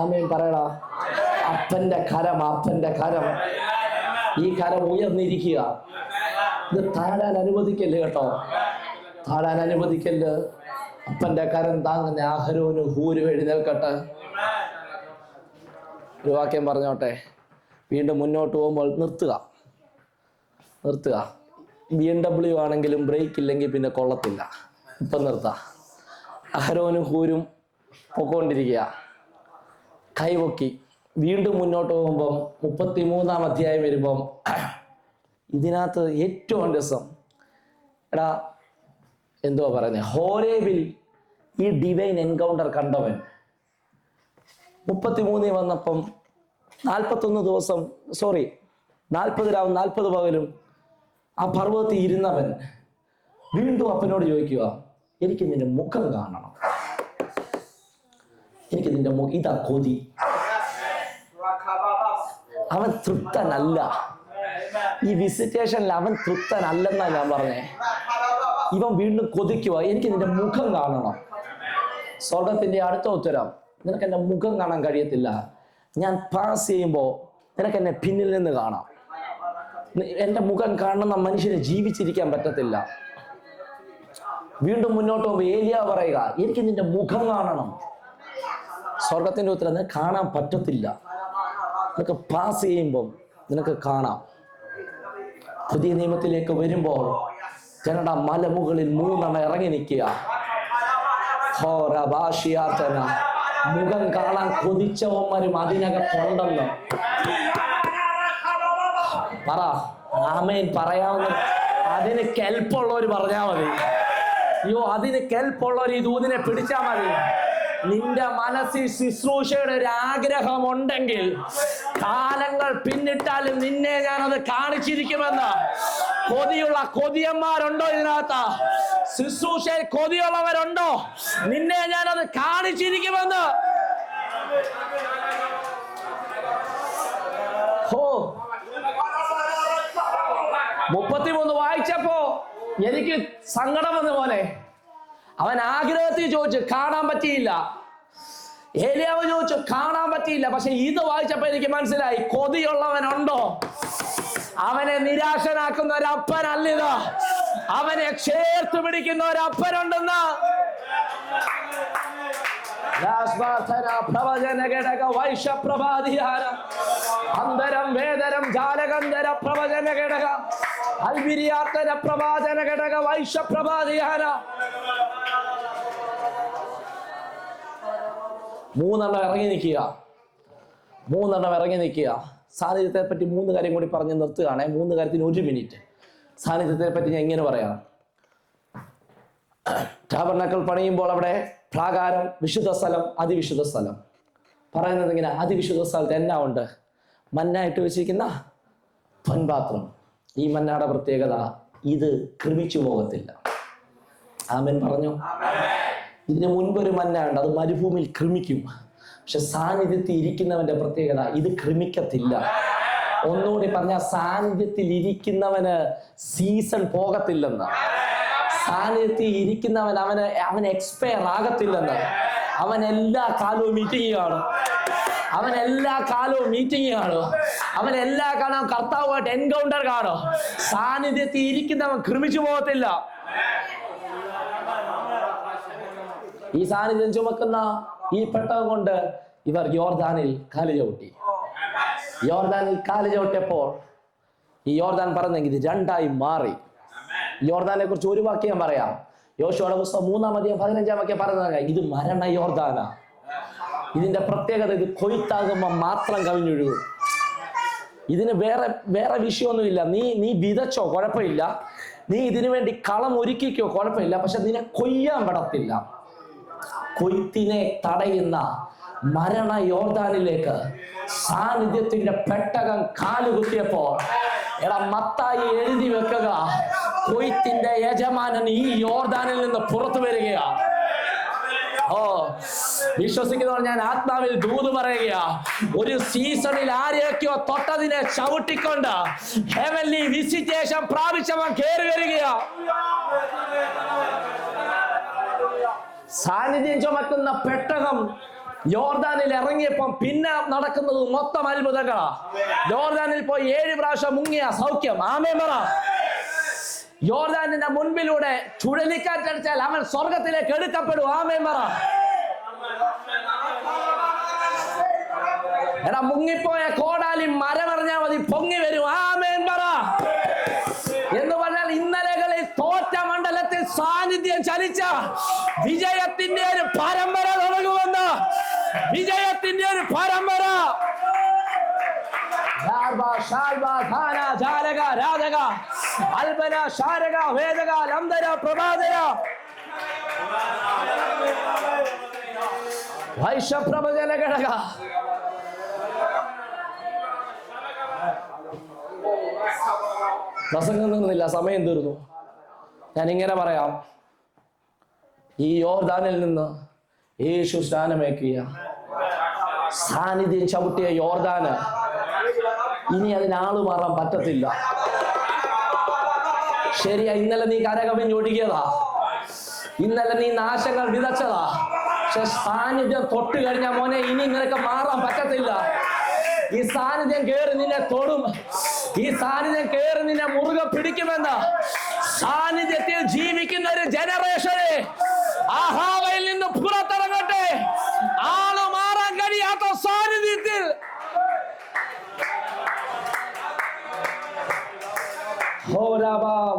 ആമേൻ പറയടാ. അപ്പന്റെ കരം, അപ്പന്റെ കരം, ഈ കരം ഉയർന്നിരിക്കുക. ഇത് താഴാൻ അനുവദിക്കല്ല് കേട്ടോ, താഴാൻ അനുവദിക്കല്ല്. അപ്പന്റെ കരം താങ്ങുന്ന അഹരോന് ഹൂര് എഴുന്നേൽക്കട്ടെ. ഒരു വാക്യം പറഞ്ഞോട്ടെ, വീണ്ടും മുന്നോട്ട് പോകുമ്പോൾ നിർത്തുക. BMW ആണെങ്കിലും ബ്രേക്ക് ഇല്ലെങ്കിൽ പിന്നെ കൊള്ളത്തില്ല. ഇപ്പം നിർത്താം. അഹരോനും ഹൂരും പൊക്കോണ്ടിരിക്കുക, കൈപൊക്കി. വീണ്ടും മുന്നോട്ട് പോകുമ്പം 33-ാം അധ്യായം വരുമ്പം ഇതിനകത്ത് ഏറ്റവും രസം, എടാ എന്തുവാ പറയുന്നത്, ഹോരേബിൽ ഈ ഡിവൈൻ എൻകൗണ്ടർ കണ്ടവൻ 33 വന്നപ്പം 41 ദിവസം 40 രാവും 40 പകലും ആ പർവ്വതത്തിൽ ഇരുന്നവൻ വീണ്ടും അപ്പനോട് ചോദിക്കുക, എനിക്ക് നിന്റെ മുഖം കാണണം, എനിക്ക് നിന്റെ മുഖം, ഇതാ കൊതി. അവൻ തൃപ്തനല്ല, ഈ വിസിറ്റേഷനിൽ അവൻ തൃപ്തനല്ലെന്നാ ഞാൻ പറഞ്ഞേ. ഇവൻ വീണ്ടും കൊതിക്കുക, എനിക്ക് നിന്റെ മുഖം കാണണം. സ്വർഗത്തിന്റെ അടുത്ത ഉത്തരം, നിനക്ക് എൻ്റെ മുഖം കാണാൻ കഴിയത്തില്ല. ഞാൻ പാസ് ചെയ്യുമ്പോൾ നിനക്ക് എന്നെ പിന്നിൽ നിന്ന് കാണാം. എൻ്റെ മുഖം കാണുന്ന മനുഷ്യന് ജീവിച്ചിരിക്കാൻ പറ്റത്തില്ല. വീണ്ടും മുന്നോട്ട് പോകുമ്പോൾ ഏലിയ പറയുക, എനിക്ക് നിന്റെ മുഖം കാണണം. സ്വർഗത്തിന്റെ ഉത്തരം, നിനക്ക് കാണാൻ പറ്റത്തില്ല, നിനക്ക് പാസ് ചെയ്യുമ്പോൾ നിനക്ക് കാണാം. പുതിയ നിയമത്തിലേക്ക് വരുമ്പോൾ ജനട മലമുകളിൽ 3 ഇറങ്ങി നിൽക്കുക. മുഖം കാണാൻ കൊതിച്ചവന്മാരും അതിനകത്തുണ്ടെന്ന് പറ. ആമേൻ പറയാവുന്ന, അതിന് കെൽപ്പുള്ളവർ പറഞ്ഞാൽ മതി. അയ്യോ, അതിന് കെൽപ്പുള്ളവർ ഈ ദൂതിനെ പിടിച്ചാൽ മതി. നിന്റെ മനസ്സിൽ ശുശ്രൂഷയുടെ ഒരു ആഗ്രഹമുണ്ടെങ്കിൽ കാലങ്ങൾ പിന്നിട്ടാലും നിന്നെ ഞാനത് കാണിച്ചിരിക്കുമെന്ന് കൊതിയുള്ള കൊതിയന്മാരുണ്ടോ ഇതിനകത്ത്? ശുശ്രൂഷയിൽ കൊതിയുള്ളവരുണ്ടോ? നിന്നെ ഞാനത് കാണിച്ചിരിക്കുമെന്ന്. 33 വായിച്ചപ്പോ എനിക്ക് സങ്കടം വന്ന പോലെ. അവൻ ആഗ്രഹത്തിൽ ചോദിച്ചു, കാണാൻ പറ്റിയില്ല. ഏലിയാവ് ചോദിച്ചു, കാണാൻ പറ്റിയില്ല. പക്ഷെ ഇത് വായിച്ചപ്പോ എനിക്ക് മനസ്സിലായി, കൊതിയുള്ളവനുണ്ടോ? അവനെ നിരാശനാക്കുന്ന ഒരപ്പനല്ലിത്, അവനെ ചേർത്ത് പിടിക്കുന്ന ഒരപ്പനുണ്ടെന്ന്. അന്തരം വേദരം ജാലകന്ധര പ്രവചന ഘടക അൽബിരിയാത്തര പ്രവാചന ഘടക വൈശ്യപ്രഭാതിഹാര. 3 ഇറങ്ങി നിൽക്കുക. സാന്നിധ്യത്തെ പറ്റി 3 കാര്യം കൂടി പറഞ്ഞ് നിർത്തുകയാണെ. 3 കാര്യത്തിന് 1 മിനിറ്റ്. സാന്നിധ്യത്തെ പറ്റി ഞാൻ ഇങ്ങനെ പറയാം. ടാബർനാക്കിൾ പണിയുമ്പോൾ അവിടെ പ്രാകാരം, വിശുദ്ധ സ്ഥലം, അതിവിശുദ്ധ സ്ഥലം. പറയുന്നത് ഇങ്ങനെ, അതിവിശുദ്ധ സ്ഥലത്ത് എന്നാ ഉണ്ട്? മന്നായിട്ട് വെച്ചിരിക്കുന്ന പൊൻപാത്രം. ഈ മന്നയുടെ പ്രത്യേകത, ഇത് കൃമിച്ചു പോകത്തില്ല. ആമേൻ പറഞ്ഞു. ഇതിന് മുൻപൊരു മന്ന ഉണ്ട്, അത് മരുഭൂമിയിൽ കൃമിക്കും. പക്ഷെ സാന്നിധ്യത്തിൽ ഇരിക്കുന്നവന്റെ പ്രത്യേകത, ഇത് കൃമിക്കത്തില്ല. ഒന്നുകൂടി പറഞ്ഞ, സാന്നിധ്യത്തിൽ ഇരിക്കുന്നവന് സീസൺ പോകത്തില്ലെന്ന്. സാന്നിധ്യത്തിൽ ഇരിക്കുന്നവൻ അവന് എക്സ്പയർ ആകത്തില്ലെന്ന്. അവൻ എല്ലാ കാലവും മീറ്റിംഗ് കാണും. അവൻ എല്ലാ കാലവും കർത്താവുമായിട്ട് എൻകൗണ്ടർ കാണും. സാന്നിധ്യത്തിൽ ഇരിക്കുന്നവൻ കൃമിച്ചു പോകത്തില്ല. ഈ സാന്നിധ്യം ചുമക്കുന്ന ഈ പെട്ടകം കൊണ്ട് ഇവർ യോർദാനിൽ കാല് ചവിട്ടിയപ്പോൾ ഈ യോർദാൻ പറഞ്ഞെങ്കിൽ ഇത് 2ആയി മാറി. യോർദാനെ കുറിച്ച് ഒരു വാക്യം പറയാം. യോശുവയുടെ പുസ്തകം 3-ാം അധ്യായം 15-ാം വാക്യം പറയുന്നത്, ഇത് മരണ യോർദാന. ഇതിന്റെ പ്രത്യേകത, ഇത് കൊയ്ത്താകുമ്പോൾ മാത്രം കവിഞ്ഞൊഴുകും. ഇതിന് വേറെ വിഷയമൊന്നുമില്ല. നീ വിതച്ചോ കുഴപ്പമില്ല, നീ ഇതിനു വേണ്ടി കളം ഒരുക്കിക്കോ കുഴപ്പമില്ല, പക്ഷെ നിന്നെ കൊയ്യാൻ പെടത്തില്ല. കൊയ്ത്തിനെ തടയുന്ന മരണ യോർദാനിലേക്ക് സാന്നിധ്യത്തിന്റെ പെട്ടകം കാലുകുത്തിയപ്പോ, മത്തായി എഴുതി വെക്കുക, കൊയ്ത്തിന്റെ യജമാനൻ ഈ യോർദാനിൽ നിന്ന് പുറത്തു വരികയാ. വിശ്വസിക്കുന്നവർ ഞാൻ ആത്മാവിൽ ദൂത് പറയുകയാ. ഒരു സീസണിൽ ആരെയൊക്കെയോ തൊട്ടതിനെ ചവിട്ടിക്കൊണ്ട് ഹെവൻലി വിസിറ്റേഷൻ പ്രാപിച്ചവൻ കയറി വരികയാ. സാന്നിധ്യം ചുമക്കുന്ന പെട്ടകം യോർദാനിൽ ഇറങ്ങിയപ്പം പിന്നെ നടക്കുന്നത് മൊത്തം അത്ഭുതങ്ങളാ. യോർദാനിൽ പോയി 7 പ്രാവശ്യം മുങ്ങിയ സൗഖ്യം. ആമേൻ പറ. യോർദാനിന്റെ മുൻപിലൂടെ ചുഴലിക്കാറ്റടിച്ചാൽ അവൻ സ്വർഗത്തിലേക്ക് എടുക്കപ്പെടും. ആമേൻ പറ. എടാ, മുങ്ങിപ്പോയ കോടാലി മരമറിഞ്ഞാൽ മതി, പൊങ്ങി വരും. ആമേൻ പറ. എന്ന് പറഞ്ഞാൽ ഇന്നലകളിൽ തോറ്റ മണ്ഡലത്തിൽ സാന്നിധ്യം ചലിച്ച വിജയത്തിന്റെ ഒരു പരമ്പര തുടങ്ങുമെന്ന്. വിജയത്തിന്റെ ഒരു പരമ്പര. പ്രസംഗം തീർന്നില്ല, സമയം തീർന്നു. ഞാൻ ഇങ്ങനെ പറയാം, ഈ യോർദാനിൽ നിന്ന് യേശു സ്നാനമേക്കിയ സാന്നിധ്യം ചവിട്ടിയ യോർദാന് ഇനി അതിനാള് മാറാൻ പറ്റത്തില്ല. ശരിയാ, ഇന്നലെ നീ കരകവിഞ്ഞൊഴുകിയതാ, ഇന്നലെ നീ നാശങ്ങൾ വിതച്ചതാ. പക്ഷെ സാന്നിധ്യം തൊട്ട് കഴിഞ്ഞ മോനെ ഇനി നിനക്ക് മാറാൻ പറ്റത്തില്ല. ഈ സാന്നിധ്യം കേറി നിന്നെ തൊടും. ഈ സാന്നിധ്യം കേറി നിന്നെ മുറുകെ പിടിക്കുമെന്ന്. സാന്നിധ്യത്തിൽ ജീവിക്കുന്ന ഒരു ജനറേഷനെ ആഹാവയിൽ നിന്ന് പുറത്തിറങ്ങട്ടെ. ആള് മാറാൻ കഴിയാത്ത സാന്നിധ്യത്തിൽ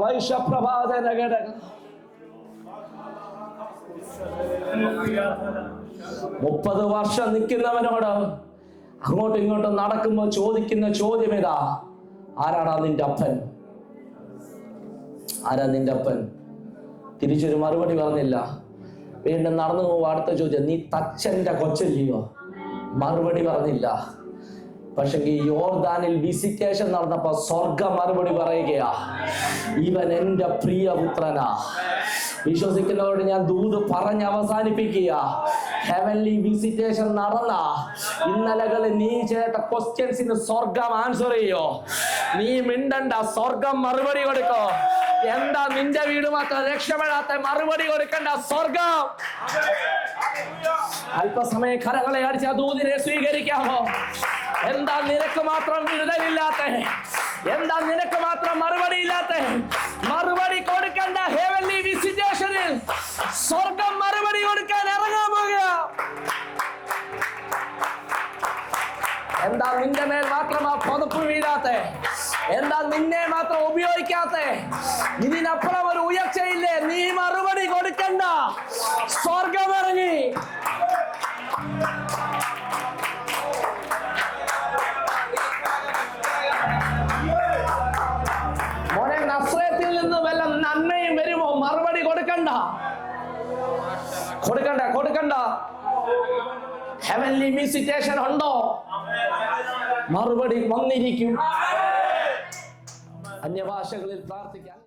വൈശപ്രഭാതന ഘടക 30 വർഷം നിൽക്കുന്നവനോട് അങ്ങോട്ടും ഇങ്ങോട്ടും നടക്കുമ്പോൾ ചോദിക്കുന്ന ചോദ്യം ഇതാ, ആരാടാ നിന്റെ അപ്പൻ? ആരാ നിന്റെ അപ്പൻ? തിരിച്ചൊരു മറുപടി പറഞ്ഞില്ല. വീണ്ടും നടന്നു പോകുമ്പോൾ അടുത്ത ചോദ്യം, നീ തച്ചന്റെ കൊച്ചല്ലയോ? മറുപടി പറഞ്ഞില്ല. പക്ഷെ ഈ യോർദാനിൽ വിസിറ്റേഷൻ നടന്നപ്പോ സ്വർഗം മറുപടി പറയുകയാ, ഇവൻ എന്റെ പ്രിയപുത്രനാ. വിശ്വസിക്കുന്നവരോട് ഞാൻ ദൂത് പറഞ്ഞ് അവസാനിപ്പിക്കുക. ഹെവൻലി വിസിറ്റേഷൻ നടന്ന ഇന്നലകളിൽ നീ ചെയ്ത ക്വസ്റ്റ്യൻസിന് സ്വർഗം ആൻസർ ചെയ്യോ? നീ മിണ്ടണ്ട, സ്വർഗം മറുപടി കൊടുക്കോ. എന്താ നിന്റെ വീട് മാത്രം രക്ഷപ്പെടാത്ത? മറുപടി കൊടുക്കണ്ട, സ്വർഗം. അല്പസമയം കരങ്ങളെ അടിച്ച ദൂതിനെ സ്വീകരിക്കാമോ? എന്താ നിനക്ക് മാത്രം വിടുതലില്ലാത്ത? എന്താ നിനക്ക് മാത്രം മറുപടി ഇല്ലാത്ത? മറുപടി കൊടുക്കണ്ട. ഹെവൻലി വിസിറ്റേഷനിൽ സ്വർഗം മറുപടി കൊടുക്കാൻ ഇറങ്ങാൻ പോകുക. എന്താ നിന്റെ മേൽ മാത്രം ആ പുതപ്പ് വീഴാത്ത? എന്താ നിന്നെ മാത്രം ഉപയോഗിക്കാത്ത? ഇതിനപ്പുറം ഒരു ഉയർച്ചയില്ലേ? നീ മറുപടി കൊടുക്കണ്ട, സ്വർഗം ഇറങ്ങി. മോനെ, നസ്രയത്തിൽ നിന്ന് വല്ല നന്മയും വരുമോ? മറുപടി കൊടുക്കണ്ട, കൊടുക്കണ്ട, കൊടുക്കണ്ട. ഹെവൻലി വിസിറ്റേഷൻ ഉണ്ടോ? മറുപടി വന്നിരിക്കും. അന്യഭാഷകളിൽ പ്രാർത്ഥിക്കാൻ